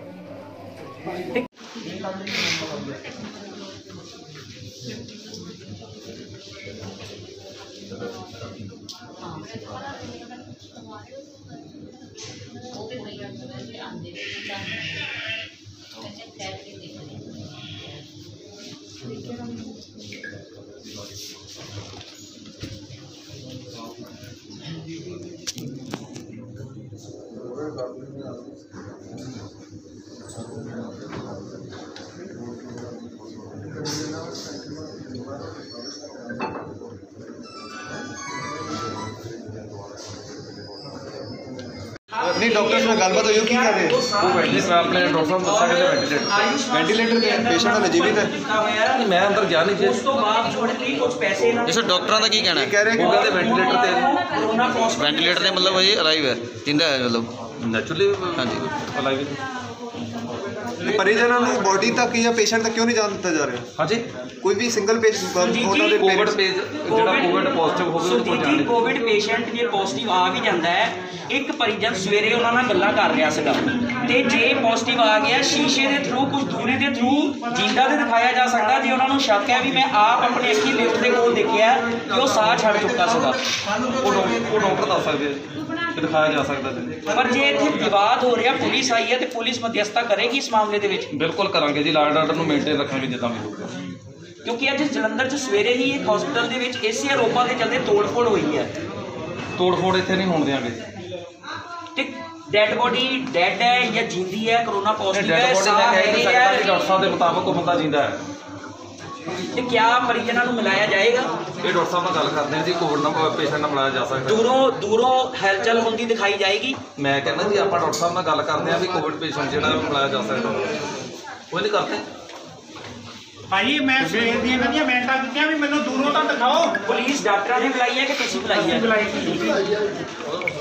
ਨਹੀਂ, ਡਾਕਟਰਸ ਨਾਲ ਗੱਲਬਾਤ ਹੋਈ, ਉਹ ਕੀ ਕਹਿ ਰਹੇ? ਉਹ ਮੈਂ ਆਪਣੇ ਡਾਕਟਰ ਸਾਹਿਬ ਨੂੰ ਦੱਸਿਆ ਕਹਿੰਦੇ ਵੈਂਟੀਲੇਟਰ ਤੇ ਪੇਸ਼ੈਂਟ ਹਲੇ ਜੀਵਿਤ ਹੈ? ਨਹੀਂ, ਮੈਂ ਅੰਦਰ ਗਿਆ ਨਹੀਂ ਜੀ। ਉਸ ਤੋਂ ਬਾਅਦ ਥੋੜੀ ਜਿਹੀ ਕੁਝ ਪੈਸੇ ਇਹਨਾਂ ਨੇ ਡਾਕਟਰਾਂ ਦਾ ਕੀ ਕਹਿਣਾ? ਕਹਿ ਰਹੇ ਉਹ ਕਹਿੰਦੇ ਵੈਂਟੀਲੇਟਰ ਤੇ ਕੋਰੋਨਾ ਪੋਜ਼ਿਟਿਵ ਵੈਂਟੀਲੇਟਰ ਦੇ ਮਤਲਬ ਇਹ ਅਲਾਈਵ ਹੈ, ਜਿੰਦਾ ਹੈ ਮਤਲਬ ਨੈਚੁਰਲੀ ਹਾਂਜੀ ਅਲਾਈਵ। ਪਰਿਜਨਾਂ ਨੂੰ ਬੋਡੀ ਤੱਕ ਜਾਂ ਪੇਸ਼ੈਂਟ ਤੱਕ ਕਿਉਂ ਨਹੀਂ ਜਾਣ ਦਿੱਤਾ ਜਾ ਰਿਹਾ? ਹਾਂਜੀ, ਕੋਈ ਵੀ ਸਿੰਗਲ ਪੇਸ਼ੈਂਟ ਉਹਨਾਂ ਦੇ ਕੋਵਿਡ ਪੇਰੈਂਟਸ ਜਿਹੜਾ ਕੋਵਿਡ ਪੋਜ਼ਿਟਿਵ ਹੋਵੇ ਉਹਦੇ ਕੋਲ ਜਾਣ ਨਹੀਂ। ਕੋਵਿਡ ਪੇਸ਼ੈਂਟ ਜੇ ਪੋਜ਼ਿਟਿਵ ਆ ਵੀ ਜਾਂਦਾ ਹੈ, ਇੱਕ ਪਰਿਜਨ ਸਵੇਰੇ ਉਹਨਾਂ ਨਾਲ ਗੱਲਾਂ ਕਰ ਰਿਹਾ ਸੀਗਾ, ਤੇ ਜੇ ਪੋਜ਼ਿਟਿਵ ਆ ਗਿਆ ਸ਼ੀਸ਼ੇ ਦੇ ਥਰੂ, ਕੁਝ ਦੂਰੀ ਦੇ ਥਰੂ ਜਿੰਦਾ ਤੇ ਦਿਖਾਇਆ ਜਾ ਸਕਦਾ। ਜੇ ਉਹਨਾਂ ਨੂੰ ਸ਼ੱਕ ਹੈ ਵੀ ਮੈਂ ਆਪ ਆਪਣੀ ਅੱਖੀ ਲਿਫਟ ਦੇ ਕੋਲ ਦੇਖਿਆ ਕਿ ਉਹ ਸਾਹ ਛੱਡ ਚੁੱਕਾ ਸੀਗਾ, ਉਹ ਡਾਕਟਰ ਦੱਸ ਸਕਦੇ ਆ ਜੀ, ਕਿ ਦਿਖਾਇਆ ਜਾ ਸਕਦਾ ਜੀ। ਪਰ ਜੇ ਇੱਥੇ ਵਿਵਾਦ ਹੋ ਰਿਹਾ, ਪੁਲਿਸ ਆਈ ਹੈ ਤੇ ਪੁਲਿਸ ਮਧਿਅਸਥਤਾ ਕਰੇਗੀ ਇਸ ਮਾਮਲੇ ਦੇ ਵਿੱਚ? ਬਿਲਕੁਲ ਕਰਾਂਗੇ ਜੀ, ਲਾਅ ਐਂਡ ਆਰਡਰ ਨੂੰ ਮੇਨਟੇਨ ਰੱਖਾਂਗੇ ਜਿੱਦਾਂ ਵੀ ਹੋਊਗਾ। ਕਿਉਂਕਿ ਅੱਜ ਜਲੰਧਰ 'ਚ ਸਵੇਰੇ ਹੀ ਇੱਕ ਹਸਪੀਟਲ ਦੇ ਵਿੱਚ ਇਸੇ ਆਰੋਪਾਂ ਦੇ ਚੱਲਦੇ ਤੋੜਫੋੜ ਹੋਈ ਹੈ। ਤੋੜ-ਫੋੜ ਇੱਥੇ ਨਹੀਂ ਹੋਣ ਦਿਆਂਗੇ। ਤੇ ਡੈਡ ਬੋਡੀ ਡੈਡ ਹੈ ਜਾਂ ਜਿੰਦੀ ਹੈ, ਕਰੋਨਾ ਪੋਜ਼ਿਟਿਵ ਡੈਡ ਹੈ, ਬੋਡੀ ਮੈਂ ਸਾਹ ਕਹਿ ਨਹੀਂ ਹੈਗੇ ਸਕਦਾ ਜੀ, ਹੈ, ਡਾਕਟਰ ਸਾਹਿਬ ਦੇ ਮੁਤਾਬਕ ਉਹ ਬੰਦਾ ਜਿੰਦਾ ਹੈ। ਤੇ ਕਿਆ ਮਰੀਜ਼ਾਂ ਨੂੰ ਮਿਲਾਇਆ ਜਾਏਗਾ? ਇਹ ਡਾਕਟਰ ਸਾਹਿਬ ਨਾਲ ਗੱਲ ਕਰਦੇ ਆ ਜੀ, ਕੋਵਿਡ ਨਾਲ ਪੇਸ਼ੈਂਟ ਨਾਲ ਮਿਲਾਇਆ ਜਾ ਸਕਦਾ। ਦੂਰੋਂ ਹਲਚਲ ਹੁੰਦੀ ਦਿਖਾਈ ਜਾਏਗੀ? ਮੈਂ ਕਹਿੰਦਾ ਜੀ, ਆਪਾਂ ਡਾਕਟਰ ਸਾਹਿਬ ਨਾਲ ਗੱਲ ਕਰਦੇ ਆ ਵੀ ਕੋਵਿਡ ਪੇਸ਼ੈਂਟ ਜਿਹੜਾ ਮਿਲਾਇਆ ਜਾ ਸਕਦਾ। ਉਹ ਨਹੀਂ ਕਰਦੇ ਭਾਈ। ਮੈਂ ਸਵੇਰ ਦੀਆਂ ਕਹਿੰਦੀਆਂ ਮਿੰਟਾਂ ਦਿੱਤੀਆਂ ਵੀ ਮੈਨੂੰ ਦੂਰੋਂ ਤਾਂ ਦਿਖਾਓ। ਪੁਲਿਸ ਡਾਕਟਰਾਂ ਨੇ ਬੁਲਾਈ ਹੈ ਕਿ ਤੁਸੀਂ ਬੁਲਾਈ ਹੈ?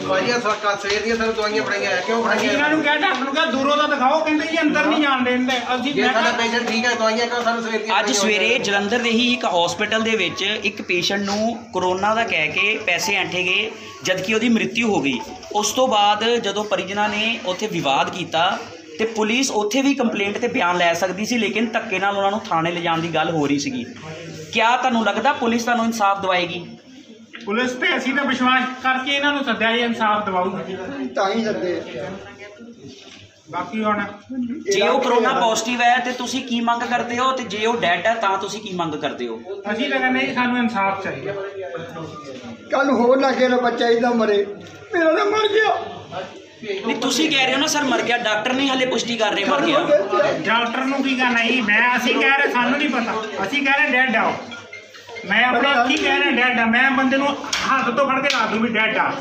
ਭਾਜੀ ਸਰਕਾਰ ਸਵੇਰ ਦੀਆਂ ਸਾਨੂੰ ਦਵਾਈਆਂ ਫੜਾਈਆਂ ਕਿਉਂ ਫੜਾਈਆਂ? ਇਹਨਾਂ ਨੂੰ ਕਿਹਾ ਡਾਕਟਰ ਨੂੰ ਕਿਹਾ ਦੂਰੋਂ ਤਾਂ ਦਿਖਾਓ, ਕਹਿੰਦੇ ਜੀ ਅੰਦਰ ਨਹੀਂ ਜਾਣ ਦੇਂਦੇ। ਅਸੀਂ ਜੇ ਸਾਡਾ ਪੇਸ਼ੈਂਟ ਠੀਕ ਹੈ, ਦਵਾਈਆਂ ਕਿਉਂ ਸਾਨੂੰ ਸਵੇਰ ਦੀਆਂ? ਅੱਜ ਸਵੇਰੇ ਜਲੰਧਰ ਦੇ ਹੀ ਇੱਕ ਹਸਪੀਟਲ ਦੇ ਵਿੱਚ ਇੱਕ ਪੇਸ਼ੈਂਟ ਨੂੰ ਕਰੋਨਾ ਦਾ ਕਹਿ ਕੇ ਪੈਸੇ ਐਂਠੇ ਗਏ, ਜਦਕਿ ਉਹਦੀ ਮ੍ਰਿਤਿੂ ਹੋ ਗਈ। ਉਸ ਤੋਂ ਬਾਅਦ ਜਦੋਂ ਪਰਿਜਨਾਂ ਨੇ ਉੱਥੇ ਵਿਵਾਦ ਕੀਤਾ ਤੇ ਪੁਲਿਸ ਉੱਥੇ ਵੀ ਕੰਪਲੇਂਟ ਤੇ ਬਿਆਨ ਲੈ ਸਕਦੀ ਸੀ, ਲੇਕਿਨ ਧੱਕੇ ਨਾਲ ਉਹਨਾਂ ਨੂੰ ਥਾਣੇ ਲਿਜਾਣ ਦੀ ਗੱਲ ਹੋ ਰਹੀ ਸੀਗੀ। ਕਿਆ ਤੁਹਾਨੂੰ ਲੱਗਦਾ ਪੁਲਿਸ ਤੁਹਾਨੂੰ ਇਨਸਾਫ ਦਿਵਾਏਗੀ? ਪੁਲਿਸ ਤੇ ਅਸੀਂ ਤਾਂ ਵਿਸ਼ਵਾਸ ਕਰਕੇ ਇਹਨਾਂ ਨੂੰ ਸੱਦਿਆ, ਇਹ ਇਨਸਾਫ ਦਿਵਾਊਗੀ। ਤਾਂ ਹੀ ਸੱਦੇ। ਬਾਕੀ ਹੁਣ ਜੇ ਉਹ ਕਰੋਨਾ ਪੋਜ਼ਿਟਿਵ ਹੈ ਤੇ ਤੁਸੀਂ ਕੀ ਮੰਗ ਕਰਦੇ ਹੋ, ਤੇ ਜੇ ਉਹ ਡੈਡ ਹੈ ਤਾਂ ਤੁਸੀਂ ਕੀ ਮੰਗ ਕਰਦੇ ਹੋ? ਅਸੀਂ ਤਾਂ ਕਹਿੰਦੇ ਜੀ ਸਾਨੂੰ ਇਨਸਾਫ ਚਾਹੀਦਾ। ਕੱਲ ਹੋਰ ਨਾ ਕਿਸੇ ਬੱਚਾ ਇਦਾਂ ਮਰੇ, ਮੇਰਾ ਤਾਂ ਮਰ ਗਿਆ। ਨਹੀਂ, ਤੁਸੀਂ ਕਹਿ ਰਹੇ ਹੋ ਨਾ ਸਰ ਮਰ ਗਿਆ, ਡਾਕਟਰ ਨਹੀਂ ਹਲੇ ਪੁਸ਼ਟੀ ਕਰ ਰਹੇ ਮਰ ਗਿਆ। ਡਾਕਟਰ ਨੂੰ ਕੀ ਕਹਿਣਾ ਜੀ? ਅਸੀਂ ਕਹਿ ਰਹੇ ਸਾਨੂੰ ਨਹੀਂ ਪਤਾ, ਅਸੀਂ ਕਹਿ ਰਹੇ ਡੈਡ ਆ। ਮੈਂ ਆਪਣੇ ਅੱਖੀਂ ਕਹਿ ਰਿਹਾ ਡੈਡ ਆ। ਮੈਂ ਬੰਦੇ ਨੂੰ ਹੱਥ ਤੋਂ ਫੜ ਕੇ ਲਾ ਦੂੰ ਵੀ ਡੈਡ ਆ।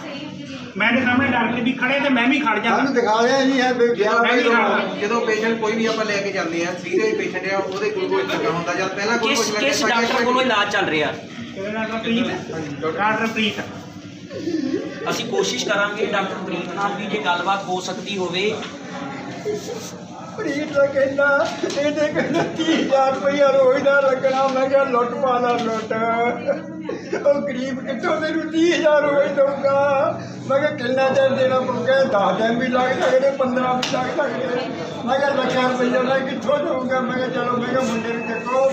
ਮੇਰੇ ਸਾਹਮਣੇ ਡਾਕਟਰ ਵੀ ਖੜੇ ਤੇ ਮੈਂ ਵੀ ਖੜ ਜਾਂਦਾ। ਸਾਨੂੰ ਦਿਖਾ ਰਿਹਾ ਨਹੀਂ ਹੈ ਜਦੋਂ ਪੇਸ਼ੈਂਟ ਕੋਈ ਵੀ ਆਪਾਂ ਲੈ ਕੇ ਜਾਂਦੇ ਆ, ਸੀਰੀਅਸ ਪੇਸ਼ੈਂਟ ਆ, ਉਹਦੇ ਗਲੂਕੋਜ਼ ਲੱਗਾ ਹੁੰਦਾ ਜਾਂ ਪਹਿਲਾਂ ਕਿਸ ਡਾਕਟਰ ਕੋਲੋਂ ਇਲਾਜ ਚੱਲ ਰਿਹਾ? ਡਾਕਟਰ ਪ੍ਰੀਤ। ਅਸੀਂ ਕੋਸ਼ਿਸ਼ ਕਰਾਂਗੇ ਡਾਕਟਰ ਪ੍ਰੀਤ ਨਾਲ ਵੀ ਜੇ ਗੱਲਬਾਤ ਹੋ ਸਕਦੀ ਹੋਵੇ ਪ੍ਰੀਤ ਦਾ ਕਹਿੰਦਾ ਇਹਦੇ ਕਹਿੰਦਾ 30,000 ਰੁਪਇਆ ਰੋਜ਼ ਦਾ ਲੱਗਣਾ। ਮੈਂ ਕਿਹਾ ਲੁੱਟ ਪਾਲਾ ਲੁੱਟ, ਉਹ ਗਰੀਬ ਕਿੱਥੋਂ ਤੈਨੂੰ 30,000 ਰੋਜ਼ ਦਊਗਾ। ਮੈਂ ਕਿਹਾ ਕਿੰਨਾ ਚਿਰ ਦੇਣਾ ਪਊਗਾ, 10 ਦਿਨ ਵੀ ਲੱਗ ਸਕਦੇ, 15 ਵੀ ਲੱਗ ਸਕਦੇ। ਮੈਂ ਕਿਹਾ ਲੱਖਾਂ ਰੁਪਇਆ ਮੈਂ ਕਿੱਥੋਂ ਦਊਗਾ। ਮੈਂ ਕਿਹਾ ਚਲੋ, ਮੈਂ ਕਿਹਾ ਮੁੰਡੇ ਨੂੰ ਦੇਖੋ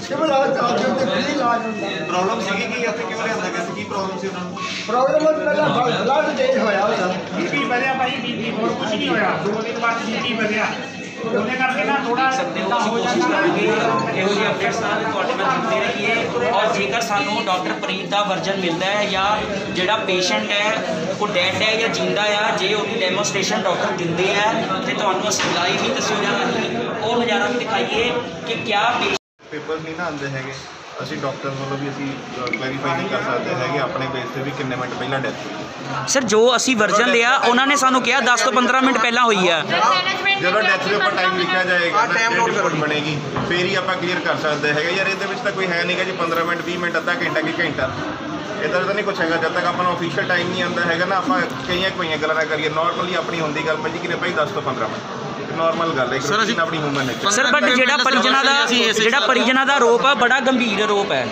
ਸਿਵਲ ਹਸਪਤਾਲ ਤੇ ਫ੍ਰੀ ਇਲਾਜ ਹੁੰਦਾ। ਪ੍ਰੋਬਲਮ ਸੀਗੀ ਕਿ ਇੱਥੇ ਕਿਉਂ ਲਿਆਂਦਾ ਗਿਆ ਸੀ? ਕੀ ਪ੍ਰੋਬਲਮ ਸੀ ਉਹਨਾਂ ਨੂੰ? ਪ੍ਰੋਬਲਮ ਪਹਿਲਾਂ ਬਲੱਡ ਤੇਜ਼ ਹੋਇਆ ਉਹਦਾ, ਬੀਪੀ ਵਧਿਆ ਭਾਈ, ਬੀਪੀ ਹੋਰ ਕੁਝ ਨਹੀਂ ਹੋਇਆ। 2 ਦਿਨ ਬਾਅਦ ਬੀਪੀ ਵਧਿਆ, ਉਹਦੇ ਕਰਕੇ ਨਾ ਥੋੜਾ ਸਕਦੇ ਹੋ ਅਸੀਂ ਕੋਸ਼ਿਸ਼ ਕਰਾਂਗੇ ਇਹੋ ਜਿਹੇ ਅਪਡੇਟਸ ਨਾਲ ਤੁਹਾਡੇ ਨਾਲ ਜੁੜਦੇ ਰਹੀਏ। ਔਰ ਜੇਕਰ ਸਾਨੂੰ ਡਾਕਟਰ ਪ੍ਰੀਤ ਦਾ ਵਰਜਨ ਮਿਲਦਾ ਹੈ ਜਾਂ ਜਿਹੜਾ ਪੇਸ਼ੈਂਟ ਹੈ ਉਹ ਡੈਡ ਹੈ ਜਾਂ ਜਿੰਦਾ ਆ, ਜੇ ਉਹਦੀ ਡੈਮੋਸਟ੍ਰੇਸ਼ਨ ਡਾਕਟਰ ਦਿੰਦੇ ਆ ਤੇ ਤੁਹਾਨੂੰ ਅਸੀਂ ਲਾਈਵ ਹੀ ਤਸਵੀਰਾਂ ਰਾਹੀਂ ਉਹ ਨਜ਼ਾਰਾ ਵੀ ਦਿਖਾਈਏ ਕਿ ਕਿਆ ਪੇਪਰ ਨਹੀਂ ਨਾ ਆਉਂਦੇ ਹੈਗੇ। ਅਸੀਂ ਡਾਕਟਰ ਵੱਲੋਂ ਵੀ ਅਸੀਂ ਕਲੈਰੀਫਾਈ ਨਹੀਂ ਕਰ ਸਕਦੇ ਹੈਗੇ ਆਪਣੇ ਬੇਸ ਤੇ ਵੀ ਕਿੰਨੇ ਮਿੰਟ ਪਹਿਲਾਂ ਡੈਥ ਹੋਈ। ਸਰ ਜੋ ਅਸੀਂ ਵਰਜਨ ਲਿਆ ਉਹਨਾਂ ਨੇ ਸਾਨੂੰ ਕਿਹਾ 10 ਤੋਂ 15 ਮਿੰਟ ਪਹਿਲਾਂ ਹੋਈ ਆ। ਜਦੋਂ ਡੈਥ ਦੇ ਉੱਪਰ ਟਾਈਮ ਲਿਖਿਆ ਜਾਏਗਾ, ਟਾਈਮ ਰਿਪੋਰਟ ਬਣੇਗੀ, ਫੇਰ ਹੀ ਆਪਾਂ ਕਲੀਅਰ ਕਰ ਸਕਦੇ ਹੈਗੇ। ਯਾਰ ਇਹਦੇ ਵਿੱਚ ਤਾਂ ਕੋਈ ਹੈ ਨਹੀਂਗਾ ਜੀ 15 ਮਿੰਟ 20 ਮਿੰਟ ਅੱਧਾ ਘੰਟਾ ਕਿ ਘੰਟਾ, ਇੱਦਾਂ ਤਾਂ ਨਹੀਂ ਕੁਛ ਹੈਗਾ। ਜਦ ਤੱਕ ਆਪਾਂ ਨੂੰ ਅਫੀਸ਼ੀਅਲ ਟਾਈਮ ਨਹੀਂ ਆਉਂਦਾ ਹੈਗਾ ਨਾ, ਆਪਾਂ ਕਈਆਂ ਗੱਲਾਂ ਨਾ ਕਰੀਏ। ਨੋਰਮਲੀ ਆਪਣੀ ਹੁੰਦੀ ਗੱਲ ਭਾਜੀ ਕਿਨੇ ਭਾਈ 10 ਤੋਂ 15 ਮਿੰਟ ਨੋਰਮਲ ਗੱਲ ਹੈ ਇੱਕ ਆਪਣੀ ਹਿਊਮਨ ਨੇਚਰ। ਸਰ ਬਟ ਜਿਹੜਾ ਪਰਿਜਨਾਂ ਦਾ ਆਰੋਪ ਆ ਬੜਾ ਗੰਭੀਰ ਆਰੋਪ ਹੈ।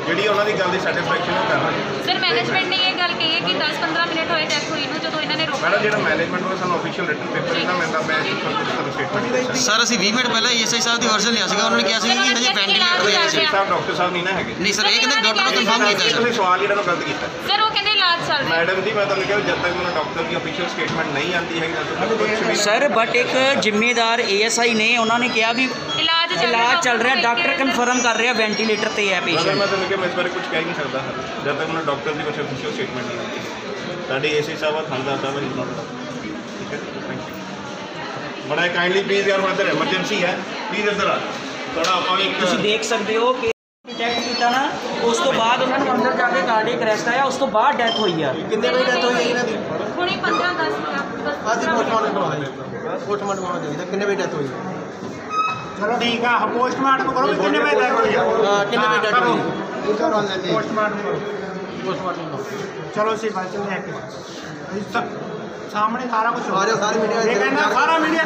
ਜਿਹੜੀ ਉਹਨਾਂ ਦੀ ਗੱਲ ਦੀ ਸੈਟੀਸਫੈਕਸ਼ਨ ਕਰ ਰਹੇ ਸਰ ਮੈਨੇਜਮੈਂਟ ਨੇ ਇਹ ਗੱਲ ਕਹੀ ਹੈ ਕਿ 10-15 ਮਿੰਟ ਹੋਏ ਡੈਥ ਹੋਈ ਨੂੰ, ਜਦੋਂ ਇਹਨਾਂ ਨੇ ਰੋਕਿਆ। ਮੈਡਮ ਜਿਹੜਾ ਮੈਨੇਜਮੈਂਟ ਵੱਲੋਂ ਸਾਨੂੰ ਅਫੀਸ਼ੀਅਲ ਰਿਟਨ ਪੇਪਰ ਇਹਨਾਂ ਮਿਲਦਾ, ਮੈਂ ਤੁਹਾਨੂੰ ਸਟੇਟਮੈਂਟ ਦੇ ਸਕਦਾ। ਸਰ ਅਸੀਂ 20 ਮਿੰਟ ਪਹਿਲਾਂ ਈਐਸਆਈ ਸਾਹਿਬ ਦੀ ਵਰਜ਼ਨ ਲਿਆ ਸੀਗਾ, ਉਹਨਾਂ ਨੇ ਕਿਹਾ ਸੀ ਕਿ ਹਜੇ ਵੈਂਟੀਲੇਟਰ ਤੇ ਆਏ ਸੀ। ਡਾਕਟਰ ਸਾਹਿਬ ਨਹੀਂ ਨਾ ਹੈਗੇ। ਨਹੀਂ ਸਰ, ਇਹ ਕਹਿੰਦੇ ਡਾਕਟਰ ਨੇ ਕਨਫਰਮ ਕੀਤਾ ਤੁਸੀਂ ਸਵਾਲ ਜਿਹੜਾ ਨੂੰ ਗਲਤ ਕੀਤਾ ਸਰ, ਉਹ ਕਹਿੰਦੇ ਇਲਾਜ ਚੱਲ ਰਿਹਾ। ਮੈਡਮ ਜੀ ਮੈਂ ਤੁਹਾਨੂੰ ਕਿਹਾ ਜਦ ਤੱਕ ਮੈਨੂੰ ਡਾਕਟਰ ਦੀ ਅਫੀਸ਼ੀਅਲ ਸਟੇਟਮੈਂਟ ਨਹੀਂ ਆਉਂਦੀ ਹੈਗੀ ਤਦ ਤੱਕ ਕੁਝ ਵੀ। ਸਰ ਬਟ ਇੱਕ ਜ਼ਿੰਮੇਦਾਰ ਏਐਸਆਈ ਨੇ ਉਹਨਾਂ ਨੇ ਕਿਹਾ ਵੀ ਇਲਾਜ ਚੱਲ ਰਿਹਾ, ਡਾਕਟਰ ਕਨਫਰਮ ਕਰ ਰਿਹਾ ਵੈਂਟੀਲੇਟਰ ਤੇ ਹੈ ਪੇਸ਼ੈਂਟ। ਮੈਂ ਤੁਹਾਨੂੰ ਕਿਹਾ ਮੈਂ ਇਸ ਬਾਰੇ ਕੁਝ ਕਹਿ ਨਹੀਂ ਸਕਦਾ ਜਦ ਤੱਕ ਮੈਨੂੰ ਡਾਕਟਰ ਦੀ ਕੁਝ ਅਫੀਸ਼ੀਅਲ ਸਟੇਟਮੈਂਟ ਨਹੀਂ ਆਉਂਦੀ। ਸਾਡੇ ਏਸੀ ਸਾਹਿਬ ਥਾਣੇਦਾਰ ਸਾਹਿਬ ਨਹੀਂ ਨੋਟ ਠੀਕ ਹੈ। Thank you. ਬੜਾ ਕਾਈਂਡਲੀ ਪਲੀਜ਼ ਯਾਰ, ਹੁਣ ਇੱਧਰ ਐਮਰਜੈਂਸੀ ਹੈ, ਪਲੀਜ਼ ਇੱਧਰ ਆ ਥੋੜਾ। ਆਪਾਂ ਵੀ ਤੁਸੀਂ ਦੇਖ ਸਕਦੇ ਹੋ ਕਿ ਚੈੱਕ ਕੀਤਾ ਨਾ, ਉਸ ਤੋਂ ਬਾਅਦ ਉਹਨਾਂ ਨੂੰ ਅੰਦਰ ਜਾ ਕੇ ਕਾਰਡਿਕ ਅਰੈਸਟ ਆਇਆ, ਉਸ ਤੋਂ ਬਾਅਦ ਡੈਥ ਹੋਈ ਆ। ਕਿੰਨੇ ਵਜੇ ਡੈਥ ਹੋਈ ਹੈ ਇਹਨਾਂ ਦੀ? ਹੁਣੇ 15-10 ਅਸੀਂ ਪੋਸਟਮਾਰਟਮ ਕਰਵਾਉਣਾ, ਪੋਸਟਮਾਰਟਮ ਕਰਵਾਉਣਾ ਚਾਹੀਦਾ। ਕਿੰਨੇ ਵਜੇ ਡੈਥ ਹੋਈ? ਚਲੋ ਠੀਕ ਆ, ਪੋਸਟਮਾਰਟਮ ਕਰੋ। ਕਿੰਨੇ ਵਜੇ ਡੈਥ ਹੋਈ ਆ? ਕਿੰਨੇ ਵਜੇ ਡੈਥ ਹੋਈ? ਪੋਸਟਮਾਰਟਮ ਕਰੋ। ਪੋਸਟਮਾਰਟਮ ਚਲੋ ਅਸੀਂ ਬਾਅਦ ਚ ਲੈ ਕੇ ਸਾਹਮਣੇ ਸਾਰਾ ਕੁਝ ਸਾਰੇ ਮੀਡੀਆ ਇਹ ਕਹਿੰਦਾ ਸਾਰਾ ਮੀਡੀਆ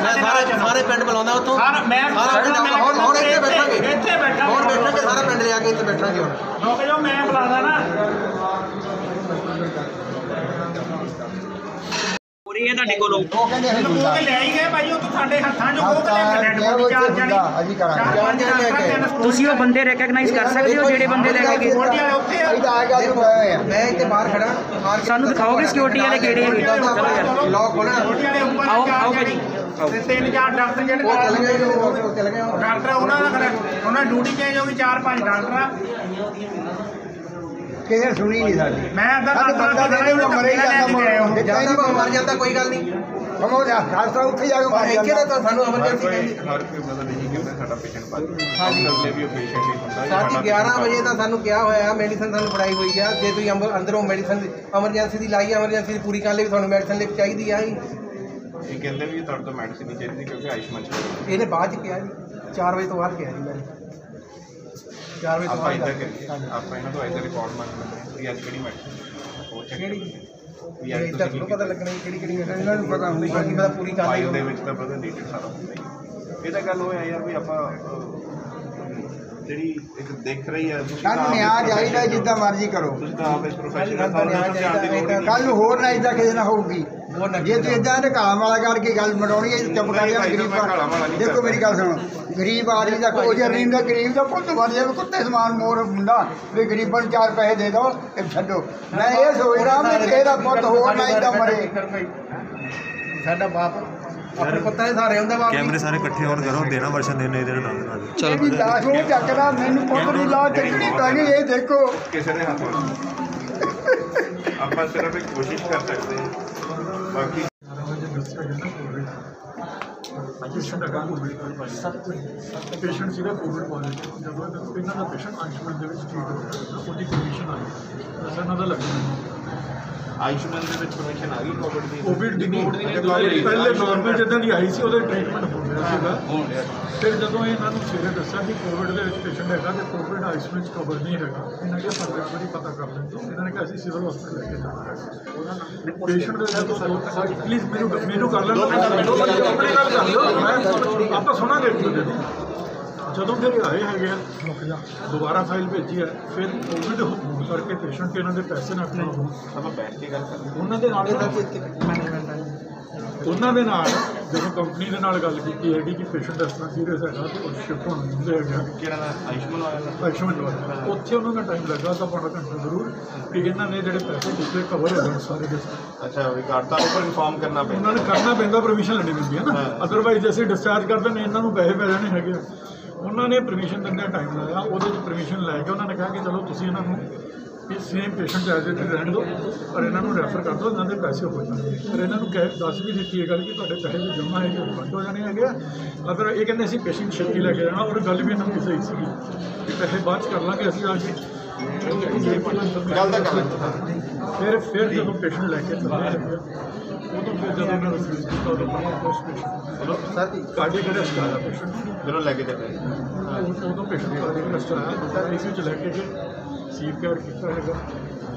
ਸਾਰੇ ਪਿੰਡ ਬੁਲਾਉਂਦਾ ਉੱਥੋਂ। ਮੈਂ ਹੁਣ ਇੱਥੇ ਬੈਠਾਂਗੇ, ਇੱਥੇ ਬੈਠਾ ਹੁਣ ਬੈਠਾਂਗੇ, ਸਾਰਾ ਪਿੰਡ ਲਿਆ ਕੇ ਇੱਥੇ ਬੈਠਾਂਗੇ। ਹੁਣ ਰੁਕ ਜਾਓ, ਮੈਂ ਬੁਲਾਦਾ ਨਾ। ਪੂਰੀ ਹੈ ਤੁਹਾਡੇ ਕੋਲੋਂ ਉਹ ਕਹਿੰਦੇ ਅਸੀਂ ਉਹ ਤੇ ਲੈ ਹੀ ਗਏ ਭਾਈ, ਉਹ ਤਾਂ ਸਾਡੇ ਹੱਥਾਂ 'ਚ ਉਹ ਤੇ ਲੈ ਕੇ ਡੈਡ ਬੋਡੀ ਚਾਰ ਜਾਣੀ। ਅਸੀਂ ਕਰਾਂਗੇ। ਤੁਸੀਂ ਉਹ ਬੰਦੇ ਰੈਕਗਨਾਈਜ਼ ਕਰ ਸਕਦੇ ਹੋ ਜਿਹੜੇ ਬੰਦੇ ਲੈ ਕੇ ਗਏ? ਬੋਡੀ ਵਾਲੇ ਉੱਥੇ ਆ। ਅਸੀਂ ਤਾਂ ਆ ਗਿਆ ਤੂੰ ਆਏ ਆ। ਮੈਂ ਇੱਥੇ ਬਾਹਰ ਖੜਾ, ਸਾਨੂੰ ਦਿਖਾਓਗੇ ਸਿਕਿਉਰਿਟੀ ਵਾਲੇ ਕਿਹੜੇ ਹੈਗੇ? ਚਲੋ ਯਾਰ ਲੌਕ ਖੋਲਣਾ। ਬੋਡੀ ਵਾਲੇ ਉੱਪਰ ਆਓ ਚਾਰ ਆਓ ਜਾਣੀ। ਭਾਜੀ। ਤੇ 3-4 ਡਾਕਟਰ ਜਿਹੜੇ ਉਹ ਚਲ ਗਏ, ਉਹ ਚਲ ਗਏ। ਡਾਕਟਰ ਉਹਨਾਂ ਦਾ ਉਹਨਾਂ ਡਿਊਟੀ ਚੇਂਜ ਹੋ ਗਈ, 4-5 ਡਾਕਟਰ ਆ। ਕਿਸੇ ਸੁਣੀ ਨਹੀਂ ਸਾਡੀ। ਮੈਂ ਅੱਧਾ ਬੰਦਾ ਜਿਹੜੇ ਉਹ ਮਰੇ ਜਾਂਦਾ ਮਰ ਜਾਂਦਾ ਕੋਈ ਗੱਲ ਨਹੀਂ। ਹਮ ਉਹ ਹਾਸਤਾ ਉੱਥੇ ਜਾ ਕੇ ਮਾਰ ਇੱਥੇ ਤਾਂ ਸਾਨੂੰ ਐਮਰਜੈਂਸੀ ਕਹਿੰਦੀ। ਹਰ ਕੋਈ ਮਤਲਬ ਨਹੀਂ ਕਿ ਸਾਡਾ ਪੇਸ਼ੈਂਟ ਬਾਅਦ ਡਾਕਟਰ ਨੇ ਵੀ ਉਹ ਪੇਸ਼ੈਂਟ ਹੀ ਹੁੰਦਾ। ਸਾਡੀ 11 ਵਜੇ ਤਾਂ ਸਾਨੂੰ ਕਿਹਾ ਹੋਇਆ ਮੈਡੀਸਨ ਸਾਨੂੰ ਫੜਾਈ ਹੋਈ ਆ। ਜੇ ਤੁਸੀਂ ਅੰਦਰੋਂ ਮੈਡੀਸਨ ਐਮਰਜੈਂਸੀ ਦੀ ਲਾਈ, ਐਮਰਜੈਂਸੀ ਦੀ ਪੂਰੀ ਕਰ ਲਈ, ਤੁਹਾਨੂੰ ਮੈਡੀਸਨ ਲਿਖ ਚਾਹੀਦੀ ਆ। ਇਹ ਕਹਿੰਦੇ ਵੀ ਤੁਹਾਡੇ ਤੋਂ ਮੈਡੀਸਿਨ ਨਹੀਂ ਚਾਹੀਦੀ ਕਿਉਂਕਿ ਆਯੁਸ਼ਮਾਨ ਚ ਇਹਨੇ ਬਾਅਦ ਚ ਕਿਹਾ ਜੀ, 4 ਵਜੇ ਤੋਂ ਬਾਅਦ ਕਿਹਾ ਜੀ ਮੈਂ 4 ਵਜੇ ਤੋਂ ਆਪਾਂ ਇੱਦਾਂ ਬਾਅਦ। ਕਰੀਏ, ਆਪਾਂ ਇਹਨਾਂ ਤੋਂ ਇੱਧਰ ਰਿਕਾਰਡ ਮੰਗ ਲੈਂਦੇ ਹਾਂ ਵੀ ਅੱਜ ਕਿਹੜੀ ਮੈਡੀਸਿਨ ਉਹ ਚੈੱਕ ਕਿਹੜੀ ਵੀ ਅੱਜ ਇੱਦਾਂ ਤੁਹਾਨੂੰ ਪਤਾ ਲੱਗਣਾ ਕਿਹੜੀ ਕਿਹੜੀ ਇਹਨਾਂ ਨੂੰ ਪਤਾ ਹੁੰਦਾ ਕਿ ਪਤਾ ਪੂਰੀ ਕਰ ਫਾਈਲ ਦੇ ਲਈ। ਵਿੱਚ ਤਾਂ ਪਤਾ ਡਿਟੇਲ ਸਾਰਾ ਹੁੰਦਾ ਹੀ। ਇਹ ਤਾਂ ਗੱਲ ਹੋਇਆ ਯਾਰ ਵੀ ਆਪਾਂ ਜਿਹੜੀ ਇੱਕ ਦੇਖ ਰਹੀ ਹੈ ਸਾਨੂੰ ਨਿਆਂ ਚਾਹੀਦਾ, ਜਿੱਦਾਂ ਮਰਜ਼ੀ ਕਰੋ। ਤੁਸੀਂ ਤਾਂ ਆਪ ਇਸ ਪ੍ਰੋਫੈਸ਼ਨਲ ਤੁਹਾਨੂੰ ਕੱਲ ਨੂੰ ਹੋਰ ਨਾ ਇਦਾਂ ਕਿਸੇ ਨਾਲ ਹੋਊਗੀ। ਜੇ ਤੂੰ ਇਦਾਂ ਢਕਾਮ ਵਾਲਾ ਕਰਕੇ ਗੱਲ ਮਰਾਉਣੀ ਹੈ, ਚੁੱਪ ਕਰ ਜਾ। ਗਰੀਬ ਦੇਖੋ ਮੇਰੀ ਗੱਲ ਸੁਣੋ, ਗਰੀਬ ਆਦਮੀ ਦਾ ਕੋਈ ਜਰੀਮ ਦਾ ਗਰੀਬ ਦਾ ਪੁੱਤ ਬਣ ਜਾਵੇ, ਕੁੱਤੇ ਸਮਾਨ ਮੋਰ ਮੁੰਡਾ ਵੀ ਗਰੀਬਾਂ ਨੂੰ 4 ਪੈਸੇ ਦੇ ਦਿਓ, ਇਹ ਛੱਡੋ। ਮੈਂ ਇਹ ਸੋਚਦਾ ਵੀ ਇਹਦਾ ਪੁੱਤ ਹੋਰ ਨਾ ਇਦਾਂ ਮਰੇ। ਸਾਡਾ ਬਾਪ ਆਪਣੇ ਪੁੱਤਾਂ ਦੇ ਸਾਰੇ ਹੁੰਦਾ ਬਾਪ। ਕੈਮਰੇ ਸਾਰੇ ਇਕੱਠੇ ਹੋਣ ਕਰੋ, ਦੇਣਾ ਵਰਸ਼ਨ ਦੇਣੇ ਇਹਦੇ ਨਾਲ ਇਹ ਵੀ ਲਾਸ਼ ਨੂੰ ਚੱਕਦਾ, ਮੈਨੂੰ ਪੁੱਤ ਦੀ ਲਾਸ਼ ਚੱਕਣੀ ਪੈਣੀ। ਇਹ ਦੇਖੋ ਕਿਸੇ ਦੇ ਹੱਥ ਆਪਾਂ ਸਿਰਫ ਇੱਕ ਕੋਸ਼ਿਸ਼ ਕਰ ਸਕਦੇ ਹਾਂ। ਬਾਕੀ ਪੇਸ਼ੈਂਟ ਸੀਗਾ ਕੋਵਿਡ ਪੋਜ਼ਿਟਿਵ। ਜਦੋਂ ਇਹਨਾਂ ਦਾ ਪੇਸ਼ੈਂਟ ਆਯੁਸ਼ਮਾਨ ਦੇ ਵਿੱਚ ਠੀਕ ਹੋ ਗਿਆ, ਉਹਦੀ ਕੰਡੀਸ਼ਨ ਆਈ ਅਸਾਂ ਇਹਨਾਂ ਦਾ ਲੱਗਣਾ। ਆਯੁਸ਼ਮਾਨ ਦੇ ਵਿੱਚ ਪਰਮਿਸ਼ਨ ਆ ਗਈ ਕੋਵਿਡ ਦੀ? ਕੋਵਿਡ ਦੀ ਪਹਿਲੇ ਨਾਰਮਲ ਜਿੱਦਾਂ ਦੀ ਆਈ ਸੀ ਉਹਦਾ ਟ੍ਰੀਟਮੈਂਟ ਹੋ ਗਿਆ। ਰਿਹਾ ਸੀਗਾ। ਫਿਰ ਜਦੋਂ ਇਹਨਾਂ ਨੂੰ ਸਵੇਰੇ ਦੱਸਿਆ ਕਿ ਕੋਵਿਡ ਦੇ ਵਿੱਚ ਪੇਸ਼ੈਂਟ ਹੈਗਾ ਤੇ ਕੋਵਿਡ ਆਈਸੋਲੇਸ਼ਨ ਕਵਰ ਨਹੀਂ ਹੈਗਾ, ਇਹਨਾਂ ਨੇ ਸਾਨੂੰ ਇੱਕ ਵਾਰੀ ਪਤਾ ਕਰ ਲੈਂਦੇ। ਇਹਨਾਂ ਨੇ ਕਿਹਾ ਅਸੀਂ ਸਿਵਲ ਹਸਪੀਟਲ ਲੈ ਕੇ ਜਾਣਾ ਹੈ। ਪੇਸ਼ੈਂਟ ਦੇ ਨਾਲ ਪਲੀਜ਼ ਮੈਨੂੰ ਕਰ ਲੈਣ ਆਪਣੀ ਗੱਲ ਕਰ ਲਿਓ, ਮੈਂ ਆਪਾਂ ਸੁਣਾਂਗੇ। ਜਦੋਂ ਫਿਰ ਆਏ ਹੈਗੇ ਆ ਦੁਬਾਰਾ ਫਾਈਲ ਭੇਜੀ ਹੈ, ਫਿਰ ਕੋਵਿਡ ਹੋਣ ਕਰਕੇ ਪੇਸ਼ੈਂਟ ਇਹਨਾਂ ਦੇ ਪੈਸੇ ਨਾ ਖਰਾਬ ਹੋਣ, ਆਪਾਂ ਬੈਠ ਕੇ ਗੱਲ ਕਰਦੇ ਉਹਨਾਂ ਦੇ ਨਾਲ ਜਦੋਂ ਕੰਪਨੀ ਦੇ ਨਾਲ ਗੱਲ ਕੀਤੀ ਹੈਗੀ ਕਿ ਪੇਸ਼ੈਂਟ ਇਸ ਤਰ੍ਹਾਂ ਸੀਰੀਅਸ ਹੈਗਾ ਤੇ ਉਹ ਸ਼ਿਫਟ ਹੋਣ ਦਿੰਦੇ ਹੈਗਾ। ਕਿਹੜਾ ਦਾ ਆਯੁਸ਼ਮਾਨ ਵਾਲਾ ਉੱਥੇ ਉਹਨਾਂ ਦਾ ਟਾਈਮ ਲੱਗਾ ਤਾਂ ਪੌਣਾ ਘੰਟਾ ਜ਼ਰੂਰ ਕਿ ਇਹਨਾਂ ਨੇ ਜਿਹੜੇ ਪੈਸੇ ਪਿਛਲੇ ਕਵਰ ਹੋ ਜਾਣ ਸਾਰੇ ਦੇ। ਅੱਛਾ ਵੀ ਕਾਰਡ ਉੱਪਰ ਇਨਫਾਰਮ ਕਰਨਾ ਪੈਂਦਾ, ਉਹਨਾਂ ਨੇ ਕਰਨਾ ਪੈਂਦਾ, ਪਰਮਿਸ਼ਨ ਲੈਣੀ ਪੈਂਦੀ ਹੈ ਨਾ, ਅਦਰਵਾਈਜ਼ ਅਸੀਂ ਡਿਸਚਾਰਜ ਕਰਦੇ ਨੇ ਇਹਨਾਂ ਨੂੰ ਪੈਸੇ ਪੈ ਜਾਣੇ ਹੈਗੇ। ਉਹਨਾਂ ਨੇ ਪਰਮਿਸ਼ਨ ਦਿੰਦੇ ਟਾਈਮ ਲਾਇਆ, ਉਹਦੇ 'ਚ ਪਰਮਿਸ਼ਨ ਲੈ ਕੇ ਉਹਨਾਂ ਨੇ ਕਿਹਾ ਕਿ ਚਲੋ ਤੁਸੀਂ ਇਹਨਾਂ ਨੂੰ ਇਹ ਸੇਮ ਪੇਸ਼ੈਂਟ ਐਜ਼ ਇਟ ਰਹਿਣ ਦਿਓ ਪਰ ਇਹਨਾਂ ਨੂੰ ਰੈਫਰ ਕਰ ਦਿਓ, ਇਹਨਾਂ ਦੇ ਪੈਸੇ ਹੋ ਜਾਣਗੇ। ਪਰ ਇਹਨਾਂ ਨੂੰ ਦੱਸ ਵੀ ਦਿੱਤੀ ਹੈ ਗੱਲ ਕਿ ਤੁਹਾਡੇ ਪੈਸੇ ਜੋ ਜਮ੍ਹਾਂ ਹੈਗੇ ਉਹ ਬੰਦ ਹੋ ਜਾਣੇ ਹੈਗੇ। ਅਗਰ ਇਹ ਕਹਿੰਦੇ ਅਸੀਂ ਪੇਸ਼ੈਂਟ ਛੇਤੀ ਲੈ ਕੇ ਜਾਣਾ, ਔਰ ਗੱਲ ਵੀ ਇਹਨਾਂ ਦੀ ਸਹੀ ਸੀਗੀ ਕਿ ਪੈਸੇ ਬਾਅਦ 'ਚ ਕਰ ਲਾਂਗੇ ਅਸੀਂ ਆ ਕੇ ਗੱਲ ਤਾਂ ਕਰ ਲਾਂਗੇ। ਫਿਰ ਜਦੋਂ ਪੇਸ਼ੈਂਟ ਲੈ ਕੇ ਚੱਲੇ ਹੈਗੇ ਉਦੋਂ ਫਿਰ ਜਦੋਂ ਇਹਨਾਂ ਨੂੰ ਫੀਸ ਕੀਤਾ ਉਦੋਂ ਪੋਸਟ ਪੇਸ਼ੈਂਟ ਸਰ ਜੀ ਕਾਰਡੀਅਕ ਅਰੈਸਟ ਆਇਆ ਪੇਸ਼ੈਂਟ ਜਦੋਂ ਲੈ ਕੇ ਚੱਲੇ ਉਦੋਂ ਪੇਸ਼ੈਂਟ ਕਾਰਡੀਅਕ ਅਰੈਸਟ ਆਇਆ, ਦੂਸਰਾ ICU 'ਚ ਲੈ ਕੇ ਗਏ, CPR ਕੀਤਾ ਹੈਗਾ,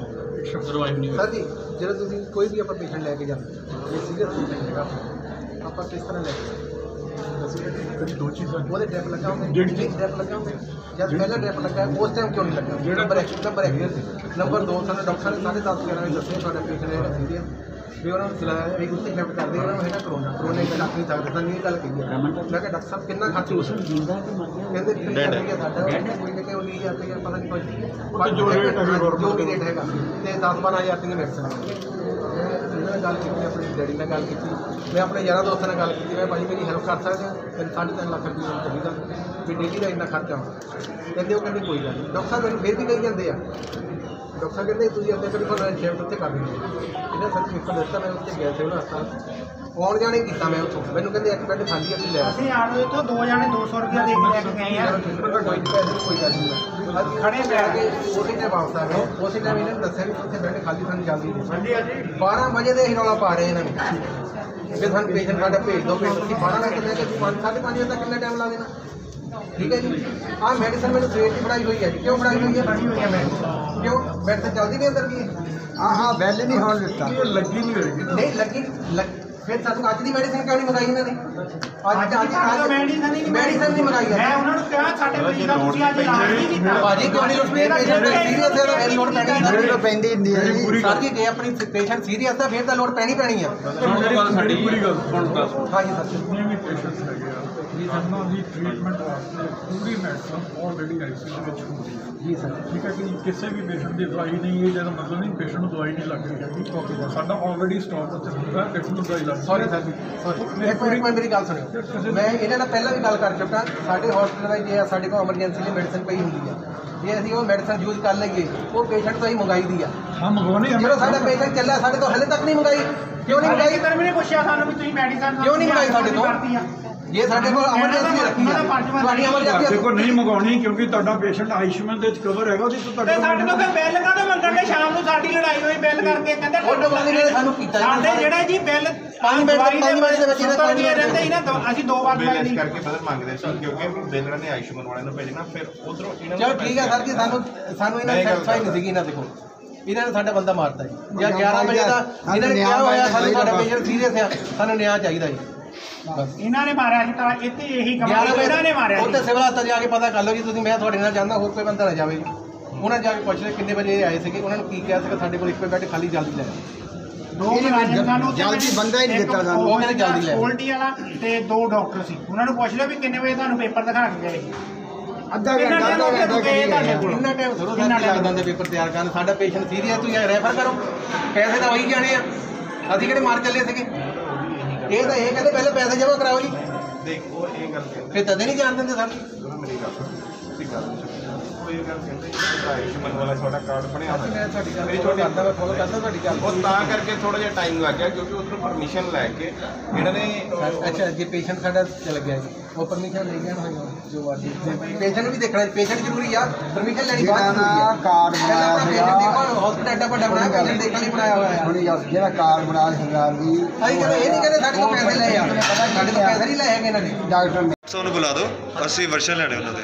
ਸਰਵਾਈਵ ਨਹੀਂ ਹੋਇਆ। ਸਰ ਜੀ ਜਦੋਂ ਤੁਸੀਂ ਕੋਈ ਵੀ ਆਪਾਂ ਪੇਸ਼ੈਂਟ ਲੈ ਕੇ ਜਾਂਦੇ ਜੇ ਸੀਰੀਅਸ ਪੇਸ਼ੈਂਟ ਹੈਗਾ ਆਪਾਂ ਕਿਸ ਤਰ੍ਹਾਂ ਲੈ ਕੇ ਦੋ ਚੀਜ਼ਾਂ ਉਹਦੇ ਡ੍ਰਿਪ ਲੱਗਾ ਹੁੰਦਾ, ਡ੍ਰਿਪ ਲੱਗਾ ਹੁੰਦਾ ਜਦ ਪਹਿਲਾ ਡ੍ਰਿਪ ਲੱਗਾ ਉਸ ਟਾਈਮ ਕਿਉਂ ਨਹੀਂ ਲੱਗਾ? ਨੰਬਰ 1 ਨੰਬਰ 2 ਸਾਨੂੰ ਡਾਕਟਰ ਨੇ 10:30 11 ਵਜੇ ਦੱਸਿਆ ਤੁਹਾਡਾ ਪੇਸ਼ੈਂਟ ਹੈਗਾ ਸੀਰੀਅਸ ਵੀ ਉਹਨਾਂ ਨੂੰ ਚਲਾਇਆ ਇਹ ਉੱਥੇ ਸ਼ਿਫਟ ਕਰਦੇ ਉਹਨਾਂ ਨੂੰ ਹੈਗਾ ਕਰੋਨਾ ਹੀ ਲੱਗ ਨਹੀਂ ਸਕਦਾ। ਸਾਨੂੰ ਇਹ ਗੱਲ ਕਹੀ ਹੈ। ਮੈਂ ਕਿਹਾ ਡਾਕਟਰ ਸਾਹਿਬ ਕਿੰਨਾ ਖਰਚ ਹੋ ਸਕਦਾ? ਕਹਿੰਦੇ ਸਾਡਾ ਕੋਈ ਨਾ ਕਿ 19,000 ਰੁਪਏ ਪਤਾ ਨਹੀਂ ਕੋਈ ਜੋ ਵੀ ਰੇਟ ਹੈਗਾ ਤੇ 10-12,000 ਦੀ ਮੈਡੀਸਨ ਇਹਨਾਂ ਨਾਲ ਗੱਲ ਕੀਤੀ, ਆਪਣੇ ਡੈਡੀ ਨਾਲ ਗੱਲ ਕੀਤੀ, ਮੈਂ ਆਪਣੇ ਯਾਰਾਂ ਦੋਸਤਾਂ ਨਾਲ ਗੱਲ ਕੀਤੀ। ਮੈਂ ਭਾਜੀ ਮੇਰੀ ਹੈਲਪ ਕਰ ਸਕਦੇ ਹੋ? 3.5 ਲੱਖ ਰੁਪਏ ਚਾਹੀਦਾ ਵੀ ਡੇਲੀ ਦਾ ਇੰਨਾ ਖਰਚਾ ਕਹਿੰਦੇ। ਉਹ ਕਹਿੰਦੇ ਕੋਈ ਗੱਲ ਨਹੀਂ। ਡਾਕਟਰ ਸਾਹਿਬ ਮੈਨੂੰ ਫਿਰ ਵੀ ਕਹੀ ਜਾਂਦੇ ਆ, ਡਾਕਟਰ ਸਾਹਿਬ ਕਹਿੰਦੇ ਤੁਸੀਂ ਅੱਗੇ ਕਰੀ ਤੁਹਾਨੂੰ ਸ਼ਿਫਟ ਉੱਥੇ ਕਰ ਦਿੰਦੇ। ਇਹਨਾਂ ਸਾਨੂੰ ਪੇਪਰ ਦਿੱਤਾ, ਮੈਂ ਉੱਥੇ ਗਿਆ ਸੀ ਉਹਨਾਂ ਹਸਪਤਾਲ ਆਉਣ ਜਾਣੇ ਕੀਤਾ ਮੈਂ ਉੱਥੋਂ। ਮੈਨੂੰ ਕਹਿੰਦੇ ਇੱਕ ਬੈੱਡ ਖਾਲੀ ਅਸੀਂ ਲੈ ਅਸੀਂ ਆਣ ਦੇ ਤੋਂ 2 ਜਾਣੇ 200 ਰੁਪਏ ਦੇ ਕੇ ਲੈ ਕੇ ਗਏ ਆ। ਕੋਈ ਗੱਲ ਨਹੀਂ ਅਸੀਂ ਖੜੇ ਪੈ ਕੇ ਉਸੇ ਟਾਈਮ ਵਾਪਸ ਆ ਗਏ। ਉਸੇ ਟਾਈਮ ਇਹਨਾਂ ਨੇ ਦੱਸਿਆ ਵੀ ਉੱਥੇ ਬੈੱਡ ਖਾਲੀ ਸਾਨੂੰ ਜਲਦੀ ਦੇ 12 ਵਜੇ ਦੇ ਅਸੀਂ ਰੌਲਾ ਪਾ ਰਹੇ ਇਹਨਾਂ ਨੂੰ ਵੀ ਸਾਨੂੰ ਪੇਸ਼ੈਂਟ ਸਾਡਾ ਭੇਜ ਦਿਓ। ਅਸੀਂ 12 ਵਜੇ ਲੈ ਕੇ 5-5:30 ਵਜੇ ਤੱਕ ਕਿੰਨਾ ਟਾਈਮ ਲਾ ਦੇਣਾ? ਠੀਕ ਹੈ ਜੀ। ਆਹ ਮੈਡੀਸਨ ਮੈਨੂੰ ਸਵੇਰ ਦੀ ਫੜਾਈ ਹੋਈ ਹੈ ਜੀ। ਕਿਉਂ ਫੜਾਈ ਹੋਈ ਹੈ? ਕਿਉਂ ਮੈਡੀਸਨ ਚੱਲਦੀ ਨਹੀਂ ਅੰਦਰ ਕੀ? ਹਾਂ ਬੈਲ ਨਹੀਂ ਹੋਣ ਦਿੱਤਾ, ਲੱਗੀ ਨਹੀਂ ਹੋਏਗੀ ਨਹੀਂ ਲੱਗੀ। ਫਿਰ ਸਾਨੂੰ ਅੱਜ ਦੀ ਮੈਡੀਸਨ ਕਿਉਂ ਨਹੀਂ ਮੰਗਾਈ ਇਹਨਾਂ ਨੇ? ਅੱਜ ਮੈਡੀਸਨ ਨਹੀਂ ਮੰਗਾਈ ਹੈ। ਮੈਂ ਉਹਨਾਂ ਨੂੰ ਕਿਹਾ ਸਾਡੇ ਮਰੀਜ਼ ਦਾ ਤੁਸੀਂ ਅੱਜ ਇਲਾਜ ਨਹੀਂ ਕੀਤਾ। ਭਾਜੀ ਕਿਉਂ ਨਹੀਂ? ਪੇਸ਼ੈਂਟ ਸੀਰੀਅਸ ਹੈ ਤਾਂ ਫਿਰ ਲੋੜ ਪੈਣੀ ਹੈ। ਪੈਂਦੀ ਹੁੰਦੀ ਹੈ ਜੀ ਸਰ ਜੀ ਜੇ ਆਪਣੀ ਪੇਸ਼ੈਂਟ ਸੀਰੀਅਸ ਹੈ ਫਿਰ ਤਾਂ ਲੋੜ ਪੈਣੀ ਆ। ਸਾਡੀ ਪੂਰੀ ਗੱਲ ਸੁਣ ਦੱਸ। ਹਾਂਜੀ ਸਰ ਜਿੰਨੇ ਵੀ ਪੇਸ਼ੈਂਟਸ ਹੈਗੇ ਆ ਉਹਨਾਂ ਦੀ ਟ੍ਰੀਟਮੈਂਟ ਵਾਸਤੇ ਪੂਰੀ ਮੈਡੀਸਨ ਆਲਰੇਡੀ ICU ਵਿੱਚ ਹੁੰਦੀ ਹੈ ਜੀ ਸਰ। ਠੀਕ ਹੈ ਕਿ ਕਿਸੇ ਵੀ ਪੇਸ਼ੈਂਟ ਦੀ ਦਵਾਈ ਨਹੀਂ ਇਹ ਜਿਹਦਾ ਮਤਲਬ ਨਹੀਂ ਪੇਸ਼ੈਂਟ ਨੂੰ ਦਵਾਈ ਨਹੀਂ ਲੱਗ ਰਹੀ ਹੈਗੀ। ਸਾਡਾ ਆਲਰੇਡੀ ਸਟਾਕ ਉੱਥੇ ਹੁੰਦਾ ਪੇਸ਼ੈਂਟ ਨੂੰ ਦਵਾਈ ਲੱਗ ਸੌਰੀ ਸਰ ਜੀ ਇੱਕ ਮਿੰਟ ਮੇਰੀ ਗੱਲ ਸੁਣਿਓ। ਮੈਂ ਇਹਨਾਂ ਨਾਲ ਪਹਿਲਾਂ ਵੀ ਗੱਲ ਕਰ ਚੁੱਕਾ। ਸਾਡੇ ਹਸਪੀਟਲ ਵਿੱਚ ਜੇ ਸਾਡੇ ਕੋਲ ਐਮਰਜੈਂਸੀ ਦੀ ਮੈਡੀਸਨ ਪਈ ਹੁੰਦੀ ਆ, ਜੇ ਅਸੀਂ ਉਹ ਮੈਡੀਸਨ ਯੂਜ਼ ਕਰ ਲਈਏ ਉਹ ਪੇਸ਼ੈਂਟ ਤੋਂ ਹੀ ਮੰਗਾਈ ਦੀ ਆ। ਹਾਂ ਮੰਗਵਾਉਣੀ ਹੈ। ਜਦੋਂ ਸਾਡਾ ਪੇਸ਼ੈਂਟ ਚੱਲਿਆ ਸਾਡੇ ਤੋਂ ਹਲੇ ਤੱਕ ਨਹੀਂ ਮੰਗਾਈ। ਕਿਉਂ ਨਹੀਂ ਮੰਗਾਈ? ਕਿਤੇ ਵੀ ਪੁੱਛਿਆ ਸਾਨੂੰ ਵੀ ਤੁਸੀਂ ਮੈਡੀਸਨ ਕਿਉਂ ਨਹੀਂ ਮੰਗਾਈ ਸਾਡੇ ਤੋਂ? ਜੇ ਸਾਡੇ ਕੋਲ ਐਮਰਜੈਂਸੀ ਰੱਖੀ ਆ ਤੁਹਾਡੀ ਐਮਰਜੈਂਸੀ ਦੇਖੋ ਨਹੀਂ ਮੰਗਾਉਣੀ ਕਿਉਂਕਿ ਤੁਹਾਡਾ ਪੇਸ਼ੈਂਟ ਆਯੁਸ਼ਮਾਨ ਦੇ ਵਿੱਚ ਕਵਰ ਹੈਗਾ ਉਹਦੀ ਸਾਡੇ ਤੋਂ ਫਿਰ ਬਿੱਲ ਕਾਹਦਾ ਮੰਗਣਗੇ? ਸ਼ਾਮ ਨੂੰ ਸਾਡੀ ਲੜਾਈ ਹੋਈ ਬਿੱਲ ਕਰਕੇ ਕਹਿੰਦੇ ਸਾਨੂੰ ਕੀਤਾ ਸਾਡੇ ਜਿਹੜਾ ਜੀ ਬਿੱਲ 5 ਮਿੰਟ ਦੇ ਵਿੱਚ ਰਹਿੰਦੇ ਹੀ ਨਾ ਅਸੀਂ 2 ਵਾਰ ਬਿੱਲ ਇਸ ਕਰਕੇ ਬਦਲ ਮੰਗਦੇ ਸੀ ਕਿਉਂਕਿ ਬਿੱਲ ਨੇ ਆਯੁਸ਼ਮਾਨ ਵਾਲਿਆਂ ਨੂੰ ਭੇਜਣਾ ਫਿਰ ਉਧਰੋਂ ਇਹਨਾਂ ਚਲੋ ਠੀਕ ਹੈ ਸਰ ਜੀ। ਸਾਨੂੰ ਇਹਨਾਂ ਸੈਟੀਸਫਾਈ ਨਹੀਂ ਸੀਗੀ ਇਹਨਾਂ ਦੇ ਕੋਲ। ਇਹਨਾਂ ਨੇ ਸਾਡਾ ਬੰਦਾ ਮਾਰਤਾ ਜੀ। ਜਾਂ 11 ਵਜੇ ਦਾ ਇਹਨਾਂ ਨੇ ਕਿਹਾ ਹੋਇਆ ਸਾਨੂੰ ਸਾਡਾ ਪੇਸ਼ੈਂਟ ਸੀਰੀਅਸ ਆ, ਸਾਨੂੰ ਨਿਆਂ ਚਾਹੀਦਾ ਜੀ। ਇਹਨਾਂ ਨੇ ਮਾਰਿਆ ਸੀ ਤਾਂ ਇੱਥੇ ਇਹੀ ਕੰਮ ਇਹਨਾਂ ਨੇ ਮਾਰਿਆ ਉੱਥੇ ਸਿਵਲ ਹਸਪਤਾਲ ਜਾ ਕੇ ਪਤਾ ਕਰ ਲਓ ਜੀ ਤੁਸੀਂ। ਮੈਂ ਤੁਹਾਡੇ ਨਾਲ ਜਾਂਦਾ, ਹੋਰ ਕੋਈ ਬੰਦਾ ਨਾ ਜਾਵੇ ਜੀ। ਉਹਨਾਂ ਜਾ ਕੇ ਪੁੱਛ ਲਿਆ ਕਿੰਨੇ ਵਜੇ ਆਏ ਸੀਗੇ, ਉਹਨਾਂ ਨੂੰ ਕੀ ਕਿਹਾ ਸੀਗਾ ਸਾਡੇ ਕੋਲ ਇੱਕੋ ਬੈੱਡ ਖਾਲੀ ਜਲਦੀ ਲੈ ਜਲਦੀ ਬੰਦਾ ਹੀ ਨਹੀਂ ਦਿੱਤਾ ਸਾਨੂੰ। ਉਹ ਕਹਿੰਦੇ ਜਲਦੀ ਲੈ। ਸਕਿਉਰਟੀ ਵਾਲਾ ਤੇ 2 ਡਾਕਟਰ ਸੀ। ਉਹਨਾਂ ਨੂੰ ਪੁੱਛ ਲਿਆ ਵੀ ਕਿੰਨੇ ਵਜੇ ਤੁਹਾਨੂੰ ਪੇਪਰ ਦਿਖਾ ਕੇ ਗਏ? ਅੱਧਾ ਘੰਟਾ ਇੰਨਾ ਟਾਈਮ ਥੋੜਾ ਲੱਗਦਾ ਹੁੰਦਾ ਪੇਪਰ ਤਿਆਰ ਕਰਨ। ਸਾਡਾ ਪੇਸ਼ੈਂਟ ਸੀਰੀਅਸ ਤੁਸੀਂ ਰੈਫਰ ਕਰੋ, ਪੈਸੇ ਤਾਂ ਉਹੀ ਜਾਣੇ ਆ। ਅਸੀਂ ਕਿਹੜੇ ਮਾਰ ਚੱਲੇ ਸੀਗੇ? ਇਹ ਤਾਂ ਇਹ ਕਹਿੰਦੇ ਪਹਿਲਾਂ ਪੈਸੇ ਜਮ੍ਹਾਂ ਕਰਾਓ ਜੀ। ਦੇਖੋ ਇਹ ਗੱਲ ਕਹਿੰਦੇ ਫਿਰ ਤਦੇ ਨਹੀਂ ਜਾਣ ਦਿੰਦੇ ਸਰ। ਮੇਰੀ ਗੱਲ ਤੁਸੀਂ ਗੱਲ ਉਹ ਇਹ ਗੱਲ ਕਹਿੰਦੇ ਆਯੁਸ਼ਮਾਨ ਵਾਲਾ ਤੁਹਾਡਾ ਕਾਰਡ ਬਣਿਆ ਹੋਇਆ। ਮੈਂ ਤੁਹਾਡੀ ਗੱਲ ਕਰਦਾ, ਮੈਂ ਫੋਲੋ ਕਰਦਾ ਤੁਹਾਡੀ ਗੱਲ। ਉਹ ਤਾਂ ਕਰਕੇ ਥੋੜਾ ਜਿਹਾ ਟਾਈਮ ਲੱਗ ਗਿਆ ਕਿਉਂਕਿ ਉਧਰੋਂ ਪਰਮਿਸ਼ਨ ਲੈ ਕੇ ਇਹਨਾਂ ਨੇ ਅੱਛਾ ਜੇ ਪੇਸ਼ੈਂਟ ਸਾਡਾ ਚਲ ਗਿਆ ਜੀ ਉਹ ਪਰਮਿਸ਼ਨ ਲੈ ਗਿਆ ਜੋ ਵਾਦੀ ਪੇਸ਼ੈਂਟ ਵੀ ਦੇਖਣਾ, ਪੇਸ਼ੈਂਟ ਜ਼ਰੂਰੀ ਆ, ਪਰਮਿਸ਼ਨ ਲੈਣੀ ਬਹੁਤ ਜ਼ਰੂਰੀ ਆ। ਕਾਰਡ ਬਣਾਇਆ ਸੀਗਾ ਦੇਖੋ ਹਸਪੀਟਲ ਐਡਾ ਵੱਡਾ ਬਣਾਇਆ, ਪੇਸ਼ੈਂਟ ਦੇਖਣ ਲਈ ਬਣਾਇਆ ਹੋਇਆ ਹੈ। ਹੁਣ ਜਿਹੜਾ ਕਾਰਡ ਬਣਾਇਆ ਸਰਕਾਰ ਦੀ ਅਸੀਂ ਕਹਿੰਦੇ ਇਹ ਨਹੀਂ ਕਹਿੰਦੇ ਸਾਡੇ ਕੋਲ ਪੈਸੇ ਲਏ ਆ, ਸਾਡੇ ਕੋਲ ਪੈਸੇ ਨਹੀਂ ਲਏ ਹੈਗੇ ਇਹਨਾਂ ਨੇ। ਡਾਕਟਰ ਨੇ ਉਹਨੂੰ ਬੁਲਾ ਦਿਓ, ਅਸੀਂ ਵਰਸ਼ਨ ਲੈਣੇ ਉਹਨਾਂ ਦੇ।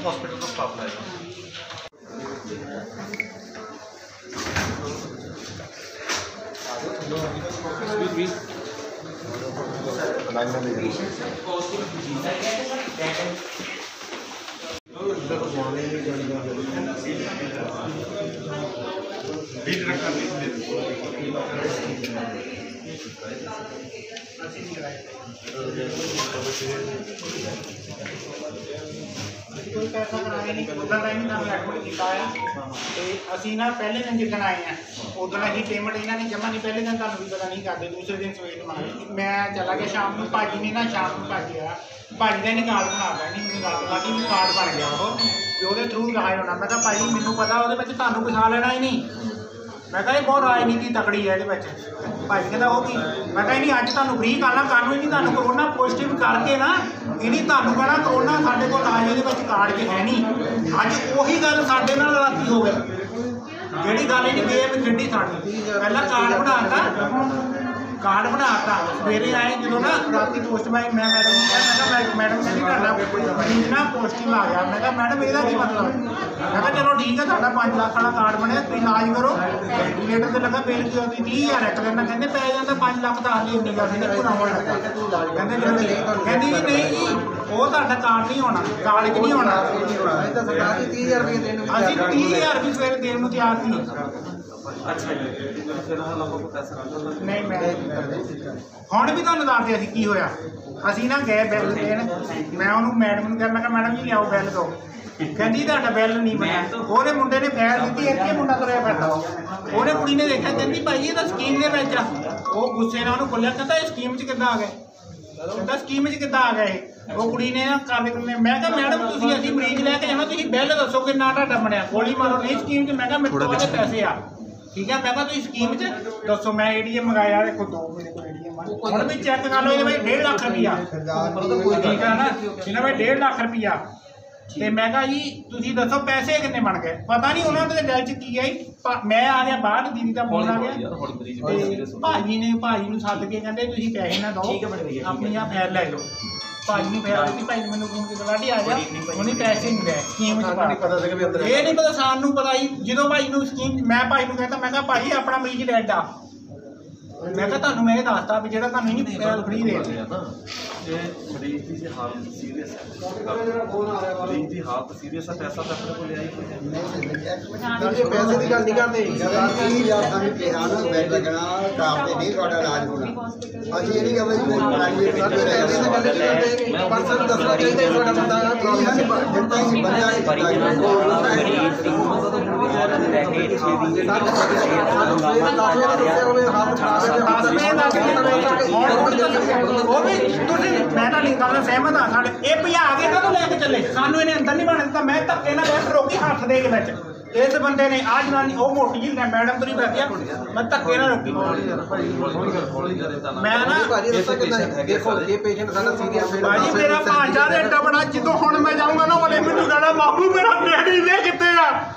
ਹਸਪੀਟਲ ਤੋਂ ਸਟਾਫ ਲਾਇਆ कोई पैसा कराया नहीं, उधर टाइम ना एडमिट किया है ते ਅਸੀਂ ਨਾ ਪਹਿਲੇ ਦਿਨ ਜਿੱਦਣ ਆਏ ਆ ਉਦੋਂ ਅਸੀਂ ਪੇਮੈਂਟ ਇਹਨਾਂ ਨੇ ਜਮ੍ਹਾਂ ਨਹੀਂ, ਪਹਿਲੇ ਦਿਨ ਤੁਹਾਨੂੰ ਵੀ ਪਤਾ ਨਹੀਂ ਕਰਦੇ, ਦੂਸਰੇ ਦਿਨ ਸਵੇਰ ਮੰਗੀ। ਮੈਂ ਚਲਾ ਗਿਆ ਸ਼ਾਮ ਨੂੰ, ਭਾਜੀ ਨੇ ਨਾ ਸ਼ਾਮ ਨੂੰ ਭਾਜੀ ਆਇਆ, ਭਾਜੀ ਦਾ ਨਹੀਂ ਕਾਰਡ ਬਣਾਤਾ, ਨਹੀਂ ਮੈਨੂੰ ਗੱਲ ਪਤਾ ਕਿ ਕਾਰਡ ਬਣ ਗਿਆ ਉਹ ਤੇ ਉਹਦੇ ਥਰੂ ਲਾਇਆ ਹੋਣਾ। ਮੈਂ ਕਿਹਾ ਭਾਜੀ ਮੈਨੂੰ ਪਤਾ ਉਹਦੇ ਵਿੱਚ ਤੁਹਾਨੂੰ ਫਸਾ ਲੈਣਾ ਹੀ ਨਹੀਂ, ਮੈਂ ਕਿਹਾ ਇਹ ਬਹੁਤ ਰਾਜਨੀਤੀ ਤਕੜੀ ਹੈ ਇਹਦੇ ਵਿੱਚ। ਭਾਜੀ ਕਹਿੰਦਾ ਉਹ ਕੀ, ਮੈਂ ਕਿਹਾ ਨਹੀਂ ਅੱਜ ਤੁਹਾਨੂੰ ਫ੍ਰੀ ਕਰਨਾ, ਕਾਨੂੰਨ ਨਹੀਂ ਤੁਹਾਨੂੰ ਕਰੋਨਾ ਪੋਜ਼ਿਟਿਵ ਕਰਕੇ ਨਾ ਇਹਨੀ ਤੁਹਾਨੂੰ ਕਹਿਣਾ ਕਰੋਨਾ ਸਾਡੇ ਕੋਲ ਆ ਇਹਦੇ ਵਿੱਚ ਕਾਰਡ 'ਚ ਹੈ ਨਹੀਂ। ਅੱਜ ਉਹੀ ਗੱਲ ਸਾਡੇ ਨਾਲ ਰਾਤੀ ਹੋ ਗਈ, ਜਿਹੜੀ ਗੱਲ ਇਹਦੀ ਗੇਮ ਖੇਡੀ ਸਾਡੀ। ਪਹਿਲਾਂ ਕਾਰਡ ਬਣਾਤਾ ਸਵੇਰੇ ਆਏ ਜਦੋਂ ਨਾ ਰਾਤੀ ਪੋਸਟਮੈਨ ਮੈਂ ਮੈਡਮ ਨੂੰ ਕਿਹਾ, ਮੈਂ ਕਿਹਾ ਮੈਡਮ ਕਹਿੰਦੀ ਤੁਹਾਡਾ ਨਾ ਪੋਜ਼ਿਟਿਵ ਆ ਗਿਆ। ਮੈਂ ਕਿਹਾ ਮੈਡਮ ਇਹਦਾ ਕੀ ਮਤਲਬ? ਮੈਂ ਕਿਹਾ ਚਲੋ ਠੀਕ ਹੈ ਤੁਹਾਡਾ 5 ਲੱਖ ਵਾਲਾ ਕਾਰਡ ਬਣਿਆ, ਤੁਸੀਂ ਇਲਾਜ ਕਰੋ। ਵੈਂਟੀਲੇਟਰ ਤੇ ਲੱਗਾ ਬਿੱਲ ਕੀ ਉਹਦੀ 30,000 ਇੱਕ ਦਿਨ ਕਹਿੰਦੇ ਪੈ ਜਾਂਦਾ, 5 ਲੱਖ ਦਾ ਹਾਲੀ ਇੰਨੀ ਗੱਲ ਨਹੀਂ ਬਣਾਉਣ ਲੱਗਾ। ਕਹਿੰਦੀ ਨਹੀਂ ਜੀ ਉਹ ਤੁਹਾਡਾ ਕਾਰਡ ਨਹੀਂ ਹੋਣਾ, ਕਾਰਡ 'ਚ ਨਹੀਂ ਹੋਣਾ। ਅਸੀਂ 30,000 ਵੀ ਸਵੇਰੇ ਦੇਣ ਨੂੰ ਤਿਆਰ ਸੀ। ਅੱਛਾ ਜੀ, ਨਹੀਂ ਮੈਂ ਹੁਣ ਵੀ ਤੁਹਾਨੂੰ ਦੱਸਦੇ ਅਸੀਂ ਕੀ ਹੋਇਆ। ਅਸੀਂ ਨਾ ਗਏ ਬਿੱਲ ਦੇਣ, ਮੈਂ ਉਹਨੂੰ ਮੈਡਮ ਨੂੰ ਕਿਹਾ, ਮੈਂ ਕਿਹਾ ਮੈਡਮ ਜੀ ਲਿਆਓ ਬਿੱਲ ਦਿਓ। ਕਹਿੰਦੀ ਤੁਹਾਡਾ ਬਿੱਲ ਨਹੀਂ ਬਣਿਆ। ਉਹਨੇ ਮੁੰਡੇ ਨੇ ਫੈਲ ਦਿੱਤੀ, ਇੱਥੇ ਮੁੰਡਾ ਤੁਰਿਆ ਫਿਰਦਾ, ਉਹਨੇ ਕੁੜੀ ਨੇ ਦੇਖਿਆ, ਕਹਿੰਦੀ ਭਾਈ ਇਹ ਤਾਂ ਸਕੀਮ ਦੇ ਵਿੱਚ ਆ। ਉਹ ਗੁੱਸੇ ਨਾਲ ਉਹਨੂੰ ਬੋਲਿਆ, ਕਹਿੰਦਾ ਇਹ ਸਕੀਮ 'ਚ ਕਿੱਦਾਂ ਆ ਗਏ? ਕਹਿੰਦਾ ਸਕੀਮ 'ਚ ਕਿੱਦਾਂ ਆ ਗਏ? ਉਹ ਕੁੜੀ ਨੇ ਨਾ ਮੈਂ ਕਿਹਾ ਮੈਡਮ ਤੁਸੀਂ ਅਸੀਂ ਮਰੀਜ਼ ਲੈ ਕੇ ਜਾਣਾ, ਤੁਸੀਂ ਬਿੱਲ ਦੱਸੋ ਕਿੰਨਾ ਤੁਹਾਡਾ ਬਣਿਆ, ਗੋਲੀ ਮਾਰੋ ਨਹੀਂ ਸਕੀਮ 'ਚ। ਮੈਂ ਕਿਹਾ ਮੇਰੇ ਕੋਲ ਪੈਸੇ ਆ, ਠੀਕ ਹੈ। ਮੈਂ ਕਿਹਾ ਤੁਸੀਂ ਸਕੀਮ 'ਚ ਦੱਸੋ। ਮੈਂ ATM ਮੰਗਾਇਆ, ਦੇਖੋ 2 ਮੇਰੇ ਕੋਲ ATM ਆ, ਹੁਣ ਵੀ ਚੈੱਕ ਕਰ ਲਓ ਇਹਦੇ ਵਿੱਚ 1.5 ਲੱਖ ਰੁਪਈਆ, ਠੀਕ ਹੈ ਨਾ, ਇਹਨਾਂ ਵਿੱਚ 1.5 ਲੱਖ ਰੁਪਈਆ। ਤੇ ਮੈਂ ਕਿਹਾ ਜੀ ਤੁਸੀਂ ਦੱਸੋ ਪੈਸੇ ਕਿੰਨੇ ਬਣ ਗਏ? ਪਤਾ ਨਹੀਂ ਉਹਨਾਂ ਦੇ ਦਿਲ 'ਚ ਕੀ ਆਈ। ਮੈਂ ਆ ਗਿਆ ਬਾਹਰ, ਦੀਦੀ ਦਾ ਫੋਨ ਆ ਗਿਆ ਤੇ ਭਾਜੀ ਨੂੰ ਸੱਦ ਕੇ ਕਹਿੰਦੇ ਤੁਸੀਂ ਪੈਸੇ ਨਾ ਦਿਓ, ਆਪਣੀ ਆ ਫਾਈਲ ਲੈ ਲਓ। ਭਾਜੀ ਨੂੰ ਫਾਈਲ ਦਿੱਤੀ, ਭਾਜੀ ਨੇ ਮੈਨੂੰ ਫੋਨ ਕੀਤਾ, ਲਾਡੀ ਆ ਜਾ, ਉਹਨੇ ਪੈਸੇ ਨਹੀਂ ਲਏ ਸਕੀਮ 'ਚ। ਇਹ ਨਹੀਂ ਪਤਾ, ਸਾਨੂੰ ਪਤਾ ਹੀ ਜਦੋਂ ਭਾਜੀ ਨੂੰ ਸਕੀਮ, ਮੈਂ ਭਾਜੀ ਨੂੰ ਕਹਿੰਦਾ, ਮੈਂ ਕਿਹਾ ਭਾਜੀ ਆਪਣਾ ਮਰੀਜ਼ ਲੈਟ ਆ, ਮੈਂ ਕਿਹਾ ਤੁਹਾਨੂੰ ਮੈਂ ਇਹ ਦੱਸਤਾ ਵੀ ਜਿਹੜਾ ਤੁਹਾਨੂੰ ਨਹੀਂ ਫ੍ਰੀ ਦੇ ਜੇ ਮਰੀਜ਼ ਦੀ ਹਾਲਤ ਸੀਰੀਅਸ ਹੈ, ਮਰੀਜ਼ ਦੀ ਹਾਲਤ ਸੀਰੀਅਸ ਹੈ, ਪੈਸਾ ਤਾਂ ਆਪਣੇ ਕੋਲ ਆਈ ਕੋਈ ਪੈਸੇ ਦੀ ਗੱਲ ਨਹੀਂ ਕਰਦੇ। 30,000 ਸਾਨੂੰ ਕਿਹਾ ਨਾ ਬੈਡ ਲੱਗਣਾ, ਕਾਰਡ ਤੇ ਨਹੀਂ ਤੁਹਾਡਾ ਇਲਾਜ ਹੋਣਾ। ਅਸੀਂ ਇਹ ਨਹੀਂ ਕਹਿੰਦੇ ਜੀ ਕੋਈ ਪ੍ਰਾਈਵੇਟ ਮੈਂ ਪਰ ਸਾਨੂੰ ਦੱਸਣਾ ਚਾਹੀਦਾ ਤੁਹਾਡਾ ਬੰਦਾ ਆ ਪ੍ਰੋਬਲਮ ਦਿੱਤਾ ਹੀ ਬੰਦਾ ਉਹ ਵੀ ਤੁਸੀਂ ਮੈਂ ਤਾਂ ਨਹੀਂ ਗੱਲ ਸਹਿਮਤ ਹਾਂ। ਸਾਡੇ ਇਹ ਭਜਾ ਕੇ ਕਦੋਂ ਲੈ ਕੇ ਚੱਲੇ, ਸਾਨੂੰ ਇਹਨੇ ਅੰਦਰ ਨਹੀਂ ਬਣ ਦਿੱਤਾ। ਮੈਂ ਧੱਕੇ ਨਾਲ ਬੈਠ ਰੋਕੀ ਹੱਥ ਦੇ ਕੇ ਵਿੱਚ ਇਸ ਬੰਦੇ ਨੇ ਆ ਜਨਾਨੀ ਉਹ ਮੋਟੀ ਜਿਹੀ ਮੈਡਮ ਤੁਰੀ ਬੈਠੀ ਆ, ਮੈਂ ਧੱਕੇ ਨਾਲ ਰੋਕੀ। ਮੈਂ ਨਾ ਦੇਖੋ ਇਹ ਪੇਸ਼ੈਂਟ ਸਾਡਾ ਸੀਰੀਅਸ ਹੈ ਭਾਜੀ, ਮੇਰਾ ਭਾਂਜਾ ਦੇ ਏਡਾ ਬੜਾ, ਜਦੋਂ ਹੁਣ ਮੈਂ ਜਾਊਂਗਾ ਨਾ ਉਹਨੇ ਮੈਨੂੰ ਕਹਿਣਾ ਬਾਬੂ ਮੇਰਾ ਡੈਡੀ ਵੇ ਕਿੱਥੇ ਆ।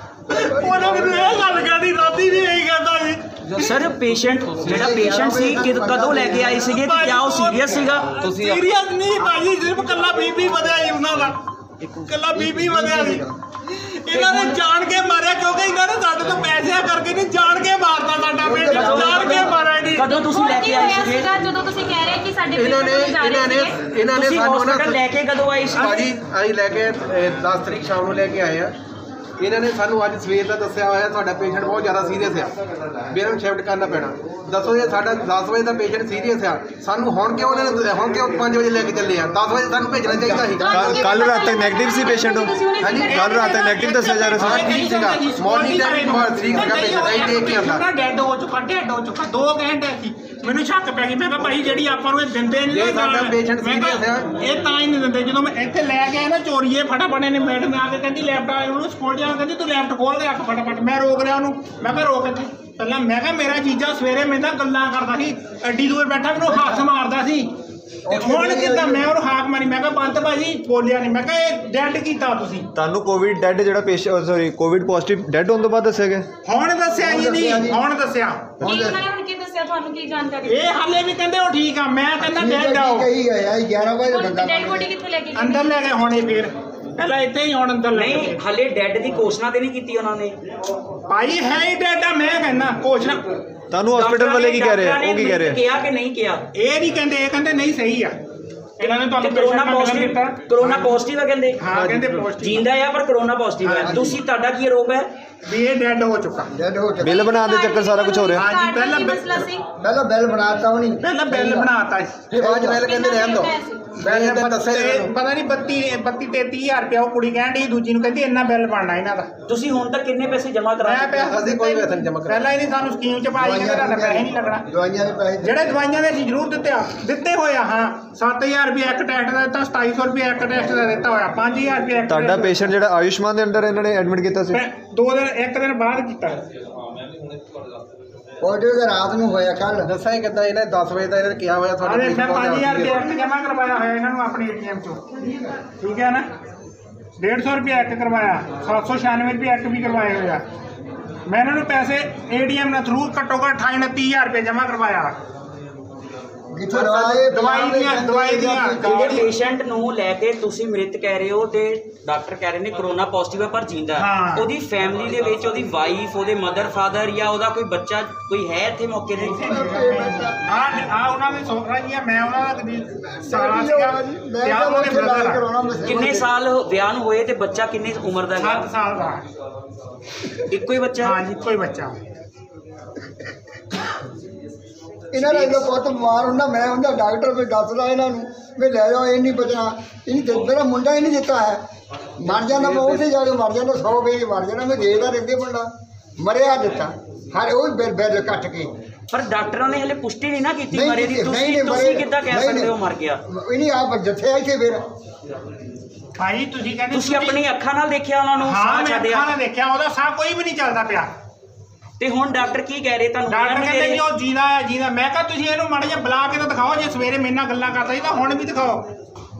ਉਹਨੇ ਮੈਨੂੰ ਇਹ ਗੱਲ ਕਰਦੀ, ਰਾਤੀ ਵੀ ਇਹੀ ਕਹਿੰਦਾ ਜੀ। ਸਰ ਪੇਸ਼ੈਂਟ ਜਿਹੜਾ ਪੇਸ਼ੈਂਟ ਸੀ ਕਦੋਂ ਲੈ ਕੇ ਆਏ ਸੀਗੇ ਤੇ ਕਿਆ ਉਹ ਸੀਰੀਅਸ ਸੀਗਾ? ਸੀਰੀਅਸ ਨਹੀਂ ਭਾਜੀ, ਸਿਰਫ ਕੱਲਾ ਬੀਪੀ ਵਧਿਆ ਸੀ ਉਹਨਾਂ ਦਾ, ਕੱਲਾ ਬੀਪੀ ਵਧਿਆ ਸੀ। ਇਹਨਾਂ ਨੇ ਜਾਣ ਕੇ ਮਾਰਿਆ, ਕਿਉਂਕਿ ਇਹਨਾਂ ਨੇ ਸਾਡੇ ਤੋਂ ਪੈਸਿਆਂ ਕਰਕੇ ਨਹੀਂ, ਜਾਣ ਕੇ ਮਾਰਦਾ ਸਾਡਾ ਬੇਟਾ, ਜਾਣ ਕੇ ਮਾਰਿਆ ਨਹੀਂ। ਕਦੋਂ ਤੁਸੀਂ ਲੈ ਕੇ ਆਏ ਸੀਗੇ? ਜਦੋਂ ਤੁਸੀਂ ਕਹਿ ਰਹੇ ਕਿ ਸਾਡੇ ਇਹਨਾਂ ਨੇ ਸਾਨੂੰ ਨਾ ਲੈ ਕੇ ਕਦੋਂ ਆਏ ਸੀ? ਭਾਜੀ ਅਸੀਂ ਲੈ ਕੇ 10 ਤਰੀਕ ਸ਼ਾਮ ਨੂੰ ਲੈ ਕੇ ਆਏ ਆ। ਇਹਨਾਂ ਨੇ ਸਾਨੂੰ ਅੱਜ ਸਵੇਰ ਦਾ ਦੱਸਿਆ ਹੋਇਆ ਤੁਹਾਡਾ ਪੇਸ਼ੈਂਟ ਬਹੁਤ ਜ਼ਿਆਦਾ ਸੀਰੀਅਸ ਆ, ਵੀ ਇਹਨਾਂ ਨੂੰ ਸ਼ਿਫਟ ਕਰਨਾ ਪੈਣਾ। ਦੱਸੋ ਜੇ ਸਾਡਾ 10 ਵਜੇ ਦਾ ਪੇਸ਼ੈਂਟ ਸੀਰੀਅਸ ਆ, ਸਾਨੂੰ ਹੁਣ ਕਿਉਂ 5 ਵਜੇ ਲੈ ਕੇ ਚੱਲੇ ਆ? 10 ਵਜੇ ਸਾਨੂੰ ਭੇਜਣਾ ਚਾਹੀਦਾ ਸੀ। ਕੱਲ ਰਾਤ ਤੱਕ ਨੈਗੇਟਿਵ ਸੀ ਪੇਸ਼ੈਂਟ, ਕੱਲ ਰਾਤ ਤੱਕ ਨੈਗੇਟਿਵ ਦੱਸਿਆ ਜਾ ਰਿਹਾ ਸੀ। ਠੀਕ ਸੀਗਾ, ਮਾਰਨਿੰਗ ਟਾਈਮ ਠੀਕ ਸੀਗਾ ਪੇਸ਼ੈਂਟ, ਅਸੀਂ ਦੇਖ ਕੇ ਆਉਂਦਾ ਡੈਡ ਹੋ ਚੁੱਕਾ 2 ਘੰਟੇ ਸੀ। ਮੈਨੂੰ ਸ਼ੱਕ ਪੈ ਗਈ, ਮੈਂ ਕਿਹਾ ਭਾਈ ਜਿਹੜੀ ਆਪਾਂ ਨੂੰ ਇਹ ਦਿੰਦੇ ਨਹੀਂ, ਸਾਡਾ ਪੇਸ਼ੈਂਟ ਸੀਰੀਅਸ ਆ ਇਹ ਤਾਂ ਹੀ ਨਹੀਂ ਦਿੰਦੇ। ਜਦੋਂ ਮੈਂ ਇੱਥੇ ਲੈ ਕੇ ਆਇਆ ਨਾ ਚੋਰੀਏ ਫਟਾਫਟ ਇਹਨੇ ਮੈਡਮ ਆ ਕੇ ਕਹਿੰਦੀ ਲੈਪਟਾਪ ਉਹਨੂੰ ਸਕੂਲ ਜਾ, ਕਹਿੰਦੀ ਤੂੰ ਲੈਪਟਾਪ ਖੋਲ ਕੇ ਰੱਖ ਫਟਾਫਟ। ਮੈਂ ਰੋਕ ਲਿਆ ਉਹਨੂੰ, ਮੈਂ ਕਿਹਾ ਰੋਕ ਇੱਥੇ ਪਹਿਲਾਂ। ਮੈਂ ਕਿਹਾ ਮੇਰਾ ਜੀਜਾ ਸਵੇਰੇ ਮੇਰੇ ਨਾਲ ਗੱਲਾਂ ਕਰਦਾ ਸੀ, ਐਡੀ ਦੂਰ ਬੈਠਾ ਮੈਨੂੰ ਹੱਥ ਮਾਰਦਾ ਸੀ। ਹੁਣ ਕਿੱਦਾਂ ਮੈਂ ਉਹਨੂੰ ਹਾਕ ਮਾਰੀ, ਮੈਂ ਕਿਹਾ ਬੰਦ ਭਾਜੀ, ਬੋਲਿਆ ਨਹੀਂ। ਮੈਂ ਕਿਹਾ ਇਹ ਡੈਡ ਕੀਤਾ ਤੁਸੀਂ। ਤੁਹਾਨੂੰ ਕੋਵਿਡ ਡੈਡ ਜਿਹੜਾ patient sorry COVID positive dead ਹੋਣ ਤੋਂ ਬਾਅਦ ਦੱਸਿਆ ਗਿਆ? ਹੁਣ ਦੱਸਿਆ ਜੀ ਨਹੀਂ, ਹੁਣ ਦੱਸਿਆ। ਕੀ ਉਹਨਾਂ ਨੇ ਹੁਣ ਕੀ ਦੱਸਿਆ ਤੁਹਾਨੂੰ, ਕੀ ਜਾਣਕਾਰੀ? ਇਹ ਹਾਲੇ ਵੀ ਕਹਿੰਦੇ ਉਹ ਠੀਕ ਆ, ਮੈਂ ਕਹਿੰਦਾ ਡੈਡ ਆਓ। ਕਹੀ ਗਿਆ 11 ਵਜੇ ਬੰਦਾ ਡੈਡ ਬੋਡੀ ਕਿੱਥੇ ਲੈ ਕੇ ਗਏ? ਅੰਦਰ ਲੈ ਗਏ ਹੁਣੇ ਫੇਰ, ਪਹਿਲਾਂ ਇੱਥੇ ਹੀ, ਹੁਣ ਅੰਦਰ ਲੈ ਨਹੀਂ, ਗਏ। ਹਲੇ ਡੈਡ ਦੀ ਘੋਸ਼ਣਾ ਤੇ ਨਹੀਂ ਕੀਤੀ ਉਹਨਾਂ ਨੇ। ਭਾਈ ਹੈ ਹੀ ਡੈਡ ਆ, ਮੈਂ ਕਹਿੰਦਾ ਘੋਸ਼ਣਾ। ਤੁਹਾਨੂੰ ਹਸਪੀਟਲ ਵਾਲੇ ਕੀ ਕਹਿ ਰਹੇ ਆ? ਉਹ ਕੀ ਕਹਿ ਰਹੇ ਆ? ਕਿਹਾ ਕਿ ਨਹੀਂ ਕਿਹਾ? ਇਹ ਨਹੀਂ ਕਹਿੰਦੇ, ਇਹ ਕਹਿੰਦੇ ਨਹੀਂ ਸਹੀ ਆ। ਇਹਨਾਂ ਨੇ ਤੁਹਾਨੂੰ ਕਰੋਨਾ ਪੋਜ਼ਿਟਿਵ, ਕਰੋਨਾ ਪੋਜ਼ਿਟਿਵ ਆ ਕਹਿੰਦੇ। ਹਾਂ ਕਹਿੰਦੇ ਪੋਜ਼ਿਟਿਵ ਜਿੰਦਾ ਆ ਪਰ ਕਰੋਨਾ ਪੋਜ਼ਿਟਿਵ ਹੈ। ਤੁਸੀਂ, ਤੁਹਾਡਾ ਕੀ ਆਰੋਪ ਹੈ? ਵੀ ਇਹ ਡੈਡ ਹੋ ਚੁੱਕਾ। ਡੈਡ ਹੋ ਚੁੱਕਾ। ਬਿੱਲ ਬਣਾਉਣ ਦੇ ਚੱਕਰ ਸਾਰਾ ਕੁਝ ਹੋ ਰਿਹਾ। ਹਾਂਜੀ ਪਹਿਲਾਂ ਮਸਲਾ ਸੀ, ਪਹਿਲਾਂ ਬਿੱਲ ਬਣਾਤਾ ਉਹਨੇ, ਪਹਿਲਾਂ ਬਿੱਲ ਬਣਾਤਾ ਫਿਰ ਬਾਅਦ ਚ ਬਿੱਲ ਕਹਿੰਦੇ ਰਹਿਣ ਦੋ। ਬਿੱਲ ਪਤਾ ਨਹੀਂ 32-33,000 ਰੁਪਇਆ ਉਹ ਕੁੜੀ ਕਹਿਣ ਡਈ, ਦੂਜੀ ਨੂੰ ਕਹਿੰਦੀ ਇੰਨਾ ਬਿੱਲ ਬਣਨਾ ਇਹਨਾਂ ਦਾ। ਤੁਸੀਂ ਹੁਣ ਤੱਕ ਕਿੰਨੇ ਪੈਸੇ ਜਮ੍ਹਾਂ ਕਰਾਏ? ਅਸੀਂ ਕੋਈ ਪੈਸਾ ਨਹੀਂ ਜਮ੍ਹਾਂ ਕਰਾਇਆ। ਪਹਿਲਾਂ ਹੀ ਨਹੀਂ ਸਾਨੂੰ ਸਕੀਮ ਚ ਪਾਈ, ਕਹਿੰਦੇ ਤੁਹਾਡਾ ਪੈਸੇ ਨਹੀਂ ਲੱਗਣਾ। ਦਵਾਈਆਂ ਦੇ ਪੈਸੇ ਜਿਹੜੇ ਦਵਾਈਆਂ ਦੇ ਅਸੀਂ ਜ਼ਰੂਰ ਦਿੱਤੇ ਹੋਏ ਆ। ਹਾਂ 7,000 ਰੁਪਏ ਇੱਕ ਟੈਸਟ ਦਾ ਦਿੱਤਾ, 2,700 ਰੁਪਏ ਇੱਕ ਟੈਸਟ ਦਾ ਦਿੱਤਾ ਹੋਇਆ, 5,000 ਰੁਪਏ ਇੱਕ। ਤੁਹਾਡਾ ਪੇਸ਼ੈਂਟ ਜਿਹੜਾ ਆਯੁਸ਼ਮਾਨ ਦੇ ਅੰਡਰ ਇਹਨਾਂ ਨੇ ਐਡਮਿਟ ਕੀਤਾ ਸੀ? 2 ਦਿਨ, 1 ਦਿਨ ਬਾਅਦ ਕੀਤਾ। ਪੋਜ਼ਿਟਿਵ ਰਾਤ ਨੂੰ ਹੋਇਆ ਕੱਲ। ਦੱਸਾਂ ਹੀ ਕਿੱਦਾਂ, ਇਹਨੇ 10 ਵਜੇ ਦਾ ਇਹਨਾਂ ਨੇ ਕਿਹਾ ਹੋਇਆ ਮੈਂ 5,000 ਰੁਪਏ ਇੱਕ ਜਮ੍ਹਾਂ ਕਰਵਾਇਆ ਹੋਇਆ ਇਹਨਾਂ ਨੂੰ ਆਪਣੇ ATM ਚੋਂ, ਠੀਕ ਹੈ ਨਾ। 150 ਰੁਪਏ ਇੱਕ ਕਰਵਾਇਆ, 796 ਰੁਪਏ ਇੱਕ ਵੀ ਕਰਵਾਏ ਹੋਇਆ। ਮੈਂ ਇਹਨਾਂ ਨੂੰ ਪੈਸੇ ATM ਨਾਲ ਥਰੂ ਘੱਟੋ ਘੱਟ 28-29,000 ਰੁਪਏ ਜਮ੍ਹਾਂ ਕਰਵਾਇਆ। ਦਵਾਈ ਦੀਆਂ ਜਿਹੜੇ ਪੇਸ਼ੈਂਟ ਨੂੰ ਲੈ ਕੇ ਤੁਸੀਂ ਮ੍ਰਿਤ ਕਹਿ ਰਹੇ ਹੋ ਤੇ ਡਾਕਟਰ ਕਹਿ ਰਹੇ ਨੇ ਕਰੋਨਾ ਪੋਜ਼ਿਟਿਵ ਹੈ ਪਰ ਜਿੰਦਾ, ਉਹਦੀ ਫੈਮਿਲੀ ਦੇ ਵਿੱਚ ਉਹਦੀ ਵਾਈਫ, ਉਹਦੇ ਮਦਰ ਫਾਦਰ ਜਾਂ ਉਹਦਾ ਕੋਈ ਬੱਚਾ ਕੋਈ ਹੈ ਇੱਥੇ ਮੌਕੇ ਤੇ? ਆ ਉਹਨਾਂ ਦੇ ਸੋਹਰਾ ਜੀ ਆ, ਮੈਂ ਉਹਨਾਂ ਦਾ ਸਾਲਾ ਸੀਗਾ, ਉਹਨਾਂ ਦੇ ਬ੍ਰਦਰ। ਕਿੰਨੇ ਸਾਲ ਵਿਆਹ ਨੂੰ ਹੋਏ ਤੇ ਬੱਚਾ ਕਿੰਨੇ ਉਮਰ ਦਾ? 7 ਸਾਲ ਦਾ। ਇੱਕੋ ਹੀ ਬੱਚਾ? ਹਾਂਜੀ ਇੱਕੋ ਹੀ ਬੱਚਾ। ਇਹਨਾਂ ਦਾ ਇਹਦਾ ਪੁੱਤ ਬਿਮਾਰ ਹੁੰਦਾ, ਮੈਂ ਹੁੰਦਾ ਡਾਕਟਰ ਵੀ ਦੱਸਦਾ ਇਹਨਾਂ ਨੂੰ ਵੀ ਲੈ ਜਾਓ, ਇਹ ਨਹੀਂ ਬਚਣਾ, ਇਹਨੂੰ ਮੇਰਾ ਮੁੰਡਾ ਹੀ ਨਹੀਂ ਦਿੱਤਾ ਹੈ। ਮਰ ਜਾਂਦਾ ਮੈਂ ਉੱਥੇ ਜਾ ਕੇ ਮਰ ਜਾਂਦਾ, 100 ਵੇਜ ਮਰ ਜਾਣਾ, ਮੈਂ ਦੇਖਦਾ ਰਹਿੰਦੇ ਮੁੰਡਾ ਮਰਿਆ ਦਿੱਤਾ ਹਰ ਉਹ ਬਿੱਲ ਕੱਟ ਕੇ। ਪਰ ਡਾਕਟਰਾਂ ਨੇ ਹਲੇ ਪੁਸ਼ਟੀ ਨਹੀਂ ਨਾ ਕੀਤੀ ਮਰੇ ਦੀ। ਤੁਸੀਂ ਕਿੱਦਾਂ ਕਹਿ ਸਕਦੇ ਹੋ ਮਰ ਗਿਆ? ਇਹ ਨਹੀਂ ਆਪ ਜੱਥੇ ਇੱਥੇ ਫਿਰ ਭਾਈ ਤੁਸੀਂ ਕਹਿੰਦੇ ਤੁਸੀਂ ਆਪਣੀ ਅੱਖਾਂ ਨਾਲ ਦੇਖਿਆ ਉਹਨਾਂ ਨੂੰ? ਹਾਂ ਮੈਂ ਅੱਖਾਂ ਨਾਲ ਦੇਖਿਆ, ਉਹਦਾ ਸਾਹ ਕੋਈ ਵੀ ਨਹੀਂ ਚੱਲਦਾ ਪਿਆ। ਤੇ ਹੁਣ ਡਾਕਟਰ ਕੀ ਕਹਿ ਰਹੇ ਤੁਹਾਨੂੰ? ਡਾਕਟਰ ਕਹਿੰਦੇ ਕਿ ਉਹ ਜੀਦਾ ਹੈ, ਜੀਦਾ। ਮੈਂ ਕਿਹਾ ਤੁਸੀਂ ਇਹਨੂੰ ਮਾੜਾ ਜਿਹਾ ਬੁਲਾ ਕੇ ਤਾਂ ਦਿਖਾਓ, ਜੇ ਸਵੇਰੇ ਮੇਰੇ ਨਾਲ ਗੱਲਾਂ ਕਰਦਾ ਸੀ ਤਾਂ ਹੁਣ ਵੀ ਦਿਖਾਓ।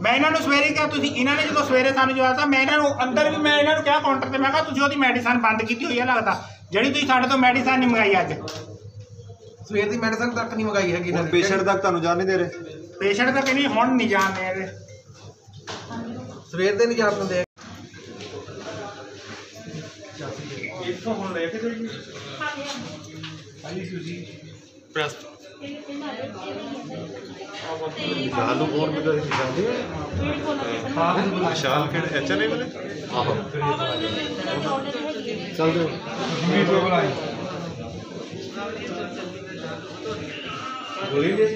ਮੈਂ ਇਹਨਾਂ ਨੂੰ ਸਵੇਰੇ ਕਿਹਾ, ਤੁਸੀਂ ਇਹਨਾਂ ਨੇ ਜਦੋਂ ਸਵੇਰੇ ਸਾਨੂੰ ਜਵਾਬ ਦਿੱਤਾ, ਮੈਂ ਇਹਨਾਂ ਨੂੰ ਅੰਦਰ ਵੀ ਮੈਂ ਇਹਨਾਂ ਨੂੰ ਕਿਹਾ ਕਾਊਂਟਰ ਤੇ, ਮੈਂ ਕਿਹਾ ਤੁਸੀਂ ਉਹਦੀ ਮੈਡੀਸਨ ਬੰਦ ਕੀਤੀ ਹੋਈ ਹੈ ਲੱਗਦਾ, ਜਿਹੜੀ ਤੁਸੀਂ ਸਾਡੇ ਤੋਂ ਮੈਡੀਸਨ ਨਹੀਂ ਮੰਗਾਈ ਅੱਜ। ਸਵੇਰ ਦੀ ਮੈਡੀਸਨ ਤੱਕ ਨਹੀਂ ਮੰਗਾਈ ਹੈਗੀ। ਪੇਸ਼ੈਂਟ ਤੱਕ ਤੁਹਾਨੂੰ ਜਾਣ ਨਹੀਂ ਦੇ ਰਹੇ? ਪੇਸ਼ੈਂਟ ਤੱਕ ਨਹੀਂ, ਹੁਣ ਨਹੀਂ ਜਾਣ ਦੇ ਰਹੇ, ਸਵੇਰ ਦੇ ਨਹੀਂ ਜਾਣ ਦਿੰਦੇ। ਇੱਥੋਂ ਹੁਣ ਲੈ ਕੇ ਜਾਈਏ ਪ੍ਰੈਸ ਨੂੰ ਕੌਣ ਮਿਲਦਾ ਸੀ? ਵਿਸ਼ਾਲ ਕਿਹੜੇ HNA ਵਾਲੇ? ਆਹੋ ਚੱਲ ਜਾਓ ਜੀ ਤੋਂ ਬੁਲਾਏ ਗੋਲੀ ਦੇ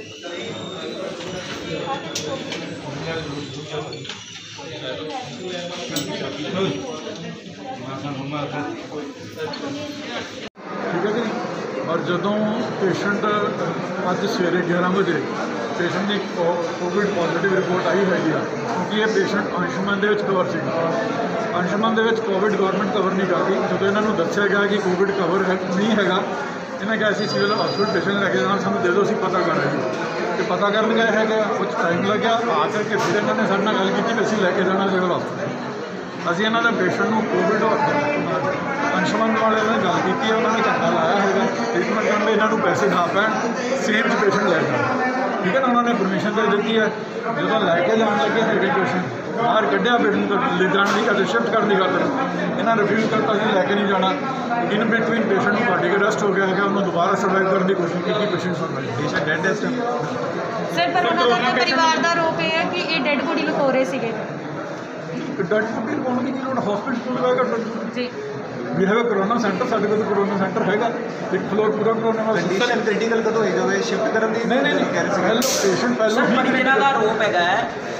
ਠੀਕ ਹੈ ਜੀ। ਔਰ ਜਦੋਂ ਪੇਸ਼ੈਂਟ ਅੱਜ ਸਵੇਰੇ 11 ਵਜੇ ਪੇਸ਼ੈਂਟ ਦੀ ਕੋਵਿਡ ਪੋਜ਼ਿਟਿਵ ਰਿਪੋਰਟ ਆਈ ਹੈਗੀ ਆ, ਕਿਉਂਕਿ ਇਹ ਪੇਸ਼ੈਂਟ ਅੰਸ਼ੁਮਨ ਦੇ ਵਿੱਚ ਕਵਰ ਸੀਗਾ। ਅੰਸ਼ੁਮਨ ਦੇ ਵਿੱਚ ਕੋਵਿਡ ਗਵਰਨਮੈਂਟ ਕਵਰ ਨਹੀਂ ਕਰਦੀ। ਜਦੋਂ ਇਹਨਾਂ ਨੂੰ ਦੱਸਿਆ ਗਿਆ ਕਿ ਕੋਵਿਡ ਕਵਰ ਨਹੀਂ ਹੈਗਾ, ਇਹਨਾਂ ਕਿਹਾ ਅਸੀਂ ਸਿਵਲ ਹਸਪੀਟਲ ਪੇਸ਼ੈਂਟ ਲੈ ਕੇ ਜਾਣਾ, ਸਾਨੂੰ ਦੇ ਦਿਓ, ਅਸੀਂ ਪਤਾ ਕਰ ਰਹੇ ਹਾਂ। ਤੇ ਪਤਾ ਕਰਨ ਗਏ ਹੈਗੇ, ਕੁਝ ਟਾਈਮ ਲੱਗਿਆ, ਆ ਕਰਕੇ ਫਿਰ ਇਹਨਾਂ ਨੇ ਸਾਡੇ ਨਾਲ ਗੱਲ ਕੀਤੀ ਕਿ ਅਸੀਂ ਲੈ ਕੇ ਜਾਣਾ ਸਿਵਲ ਹਸਪੀਟਲ। ਅਸੀਂ ਇਹਨਾਂ ਦੇ ਪੇਸ਼ੈਂਟ ਨੂੰ ਕੋਵਿਡ ਅੰਸ਼ੁਮਨ ਵਾਲਿਆਂ ਨੇ ਗੱਲ ਕੀਤੀ ਹੈ, ਉਹਨਾਂ ਨੇ ਝੰਡਾ ਲਾਇਆ ਹੈਗਾ ਟ੍ਰੀਟਮੈਂਟ ਕਰਨ ਲਈ, ਇਹਨਾਂ ਨੂੰ ਪੈਸੇ ਨਾ ਪੈਣ, ਸੇਮ 'ਚ ਪੇਸ਼ੈਂਟ ਲੈ ਜਾਣ। ਠੀਕ ਹੈ ਨਾ, ਉਹਨਾਂ ਨੇ ਪਰਮਿਸ਼ਨ ਦੇ ਦਿੱਤੀ ਹੈ। ਜਦੋਂ ਲੈ ਕੇ ਜਾਣ ਲੱਗੇ ਹੈਗੇ ਪੇਸ਼ੈਂਟ, ਬਾਹਰ ਕੱਢਿਆ ਪੇਸ਼ੈਂਟ ਲੈ ਜਾਣ ਦੀ ਅਤੇ ਸ਼ਿਫਟ ਕਰਨ ਦੀ ਗੱਲ, ਇਹਨਾਂ ਰਿਫਿਊਜ਼ ਕਰਤਾ ਸੀ, ਲੈ ਕੇ ਨਹੀਂ ਜਾਣਾ। ਇਨ ਬਿਟਵੀਨ ਪੇਸ਼ੈਂਟ ਨੂੰ ਕਾਰਡਿਕ ਅਰੈਸਟ ਹੋ ਗਿਆ ਹੈਗਾ, ਉਹਨੂੰ ਦੁਬਾਰਾ ਸਰਵਾਈਵ ਕਰਨ ਦੀ ਕੋਸ਼ਿਸ਼ ਕੀਤੀ, ਪੇਸ਼ੈਂਟ ਸਰਵਾਈਵ। ਪੇਸ਼ੈਂਟ ਡੈਡ ਹੈ ਸਰ, ਪਰ ਉਹਨਾਂ ਦਾ ਪਰਿਵਾਰ ਦਾ ਆਰੋਪ ਇਹ ਹੈ ਕਿ ਇਹ ਡੈਡ ਬੋਡੀ ਲੁਕੋ ਰਹੇ ਸੀਗੇ। ਡੈਡ ਬੋਡੀ ਲੁਕਾਉਣ ਦੀ ਕੀ ਲੋੜ? ਹਸਪੀਟਲ ਲਗਾਏਗਾ ਜੀ। ਵੀ ਹੈਗਾ ਕਰੋਨਾ ਸੈਂਟਰ, ਸਾਡੇ ਕੋਲ ਕਰੋਨਾ ਸੈਂਟਰ ਹੈਗਾ, ਇੱਕ ਫਲੋਰ ਪੂਰਾ ਕਰੋਨਾ ਵਾਲਾ। ਕੰਡੀਸ਼ਨ ਕ੍ਰਿਟੀਕਲ ਕਦੋਂ ਹੋਈ ਜਾਵੇ ਸ਼ਿਫਟ ਕਰਨ ਦੀ? ਨਹੀਂ ਪੇਸ਼ੈਂਟ ਪਹਿਲਾਂ ਪਰ ਇਹਨਾਂ ਦਾ ਆਰੋਪ ਹੈਗਾ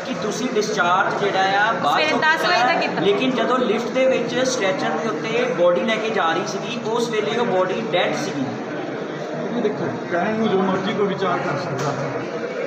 ਕਿ ਤੁਸੀਂ ਡਿਸਚਾਰਜ ਜਿਹੜਾ ਆ ਬਾਅਦ 10 ਵਜੇ ਤੱਕ ਕੀਤਾ, ਲੇਕਿਨ ਜਦੋਂ ਲਿਫਟ ਦੇ ਵਿੱਚ ਸਟ੍ਰੈਚਰ ਦੇ ਉੱਤੇ ਬੋਡੀ ਲੈ ਕੇ ਜਾ ਰਹੀ ਸੀਗੀ, ਉਸ ਵੇਲੇ ਉਹ ਬੋਡੀ ਡੈਡ ਸੀਗੀ। ਦੇਖੋ, ਕਹਿਣ ਨੂੰ ਜੋ ਮਰਜ਼ੀ ਕੋਈ ਵਿਚਾਰ ਕਰ ਸਕਦਾ ਹੈ।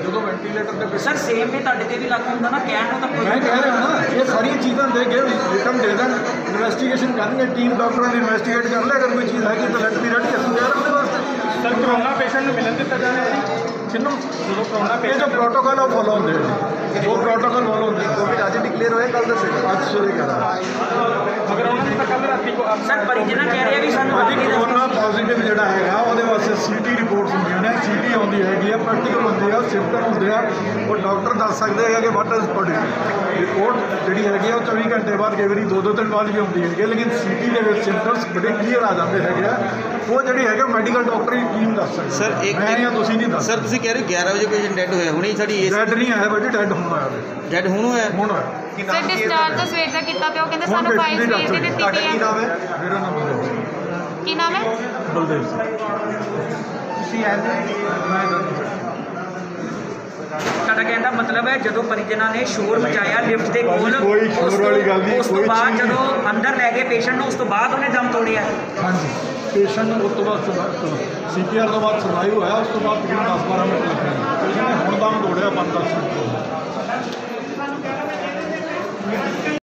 ਜਦੋਂ ਵੈਂਟੀਲੇਟਰ ਤੇ ਸਰ ਸੇਮ ਵੀ ਤੁਹਾਡੇ ਤੇ ਵੀ ਲਾਗੂ ਹੁੰਦਾ ਨਾ, ਕਹਿਣ ਨੂੰ ਤਾਂ ਮੈਂ ਕਹਿ ਰਿਹਾ ਨਾ, ਇਹ ਸਾਰੀਆਂ ਚੀਜ਼ਾਂ ਦੇ ਕੇ ਰਿਟਰਨ ਦੇ ਦੇਣ, ਇਨਵੈਸਟੀਗੇਸ਼ਨ ਕਰਨਗੇ, ਟੀਮ ਡਾਕਟਰਾਂ ਨੇ ਇਨਵੈਸਟੀਗੇਟ ਕਰ ਲਿਆ। ਅਗਰ ਕੋਈ ਚੀਜ਼ ਹੈਗੀ ਤਾਂ ਲੈਟ ਮੀ ਰੈਡੀ, ਅਸੀਂ ਤਿਆਰ ਉਹਦੇ ਵਾਸਤੇ। ਸਰ ਕਰੋਨਾ ਪੇਸ਼ੈਂਟ ਨੂੰ ਮਿਲਣ ਦਿੱਤਾ ਜਾਣਾ ਹੈ ਜਿੰਨੂੰ ਜਦੋਂ ਕਰੋਨਾ ਪੇਸ਼ੈਂਟ ਜੋ ਪ੍ਰੋਟੋਕਾਲ ਉਹ ਫੋਲੋ ਹੁੰਦੇ ਨੇ ਜੋ ਪ੍ਰੋਟੋਕਾਲ ਫੋਲੋ ਹੁੰਦੇ ਨੇ ਕੋਵਿਡ ਅੱਜ ਡਿਕਲੇਅਰ ਹੋਇਆ ਕੱਲ ਦੱਸੇਗਾ ਅੱਜ ਸਵੇਰੇ ਕਰਾ ਮਗਰ ਉਹਨਾਂ ਨੇ ਤਾਂ ਕੱਲ ਰਾਤੀ ਕੋ ਸਰ ਪਰਿਜਨਾਂ ਕਹਿ ਰਹੇ ਵੀ ਸਾਨੂੰ ਅੱਜ ਕਰੋਨਾ ਪੋਜ਼ਿਟਿਵ ਜਿਹੜਾ ਹੈਗਾ ਉਹਦੇ ਵਾਸਤੇ ਸੀਟੀ ਰਿਪੋਰਟਸ ਹੁੰਦੀਆਂ ਨੇ ਸੀਟੀ ਆਉਂਦੀ ਹੈਗੀ ਆ ਪ੍ਰੈਕਟੀਕਲ ਹੁੰਦੀ ਆ ਸਿੰਪਟਮ ਹੁੰਦੇ ਆ ਉਹ ਡਾਕਟਰ ਦੱਸ ਸਕਦੇ ਹੈਗਾ ਕਿ ਵਾਟ ਇਜ਼ ਬੋਡੀ ਰਿਪੋਰਟ ਜਿਹੜੀ ਹੈਗੀ ਆ ਉਹ 24 ਘੰਟੇ ਬਾਅਦ ਕਈ ਵਾਰੀ 2-2 ਦਿਨ ਬਾਅਦ ਵੀ ਹੁੰਦੀ ਹੈਗੀ ਲੇਕਿਨ ਸੀਟੀ ਦੇ ਵਿੱਚ ਸਿੰਪਟਮਸ ਬੜੇ ਕਲੀਅਰ ਆ ਜਾਂਦੇ ਹੈਗੇ ਆ ਉਹ ਜਿਹੜੀ ਹੈਗਾ ਮੈਡੀਕਲ ਡਾਕਟਰ ਹੀ ਟੀਮ ਦੱਸ ਸਕਦਾ ਸਰ ਮੈਂ ਜਾਂ ਤੁਸੀਂ ਨਹੀਂ ਦੱਸ ਸਰ ਤੁਸੀਂ ਕਹਿ ਰਹੇ 11 ਵਜੇ ਕੋਈ ਡੈਡ ਹੋਇਆ ਹੁਣੇ ਸਾਡੀ ਡੈਡ ਨਹੀਂ ਆਇਆ ਬੇਟੇ ਡੈਡ ਹੁਣ ਆਇਆ ਡੈਡ ਹੁਣ ਹੋਇਆ ਸਰ ਡਿਸਚਾਰਜ ਤਾਂ ਸਵੇਰ ਦਾ ਕੀਤਾ ਪਿਆ ਉਹ ਕਹਿੰਦੇ ਸਾਨੂੰ ਫਾਈਲ ਸਵੇਰ ਦੀ ਦਿੱਤੀ ਪਈ ਹੈ ਮੇਰਾ ਨਾਮ ਬਲਦੇਵ ਕੀ ਨਾਮ ਹੈ ਬਲਦੇਵ ਸਿੰਘ ਤੁਸੀਂ ਐਜ਼ ਮੈਂ ਸਾਡਾ ਕਹਿਣ ਦਾ ਮਤਲਬ ਹੈ ਜਦੋਂ ਪਰਿਜਨਾਂ ਨੇ ਸ਼ੋਰ ਮਚਾਇਆ ਲਿਫਟ ਦੇ ਕੋਲ ਕੋਈ ਸ਼ੋਰ ਵਾਲੀ ਗੱਲ ਨਹੀਂ ਉਸ ਤੋਂ ਕੋਈ ਬਾਅਦ ਚੀਜ਼ ਜਦੋਂ ਅੰਦਰ ਲੈ ਗਏ ਪੇਸ਼ੈਂਟ ਨੂੰ ਉਸ ਤੋਂ ਬਾਅਦ ਉਹਨੇ ਦਮ ਤੋੜਿਆ ਹਾਂਜੀ ਪੇਸ਼ੈਂਟ ਉਸ ਤੋਂ ਬਾਅਦ CPR ਤੋਂ ਬਾਅਦ ਸਰਵਾਈਵ ਹੋਇਆ ਉਸ ਤੋਂ ਬਾਅਦ ਤਕਰੀਬਨ 10-12 ਮਿੰਟ ਲੱਗੇ ਪੇਸ਼ੈਂਟ ਨੇ ਹੁਣ ਦਮ ਤੋੜਿਆ 5-10 ਮਿੰਟ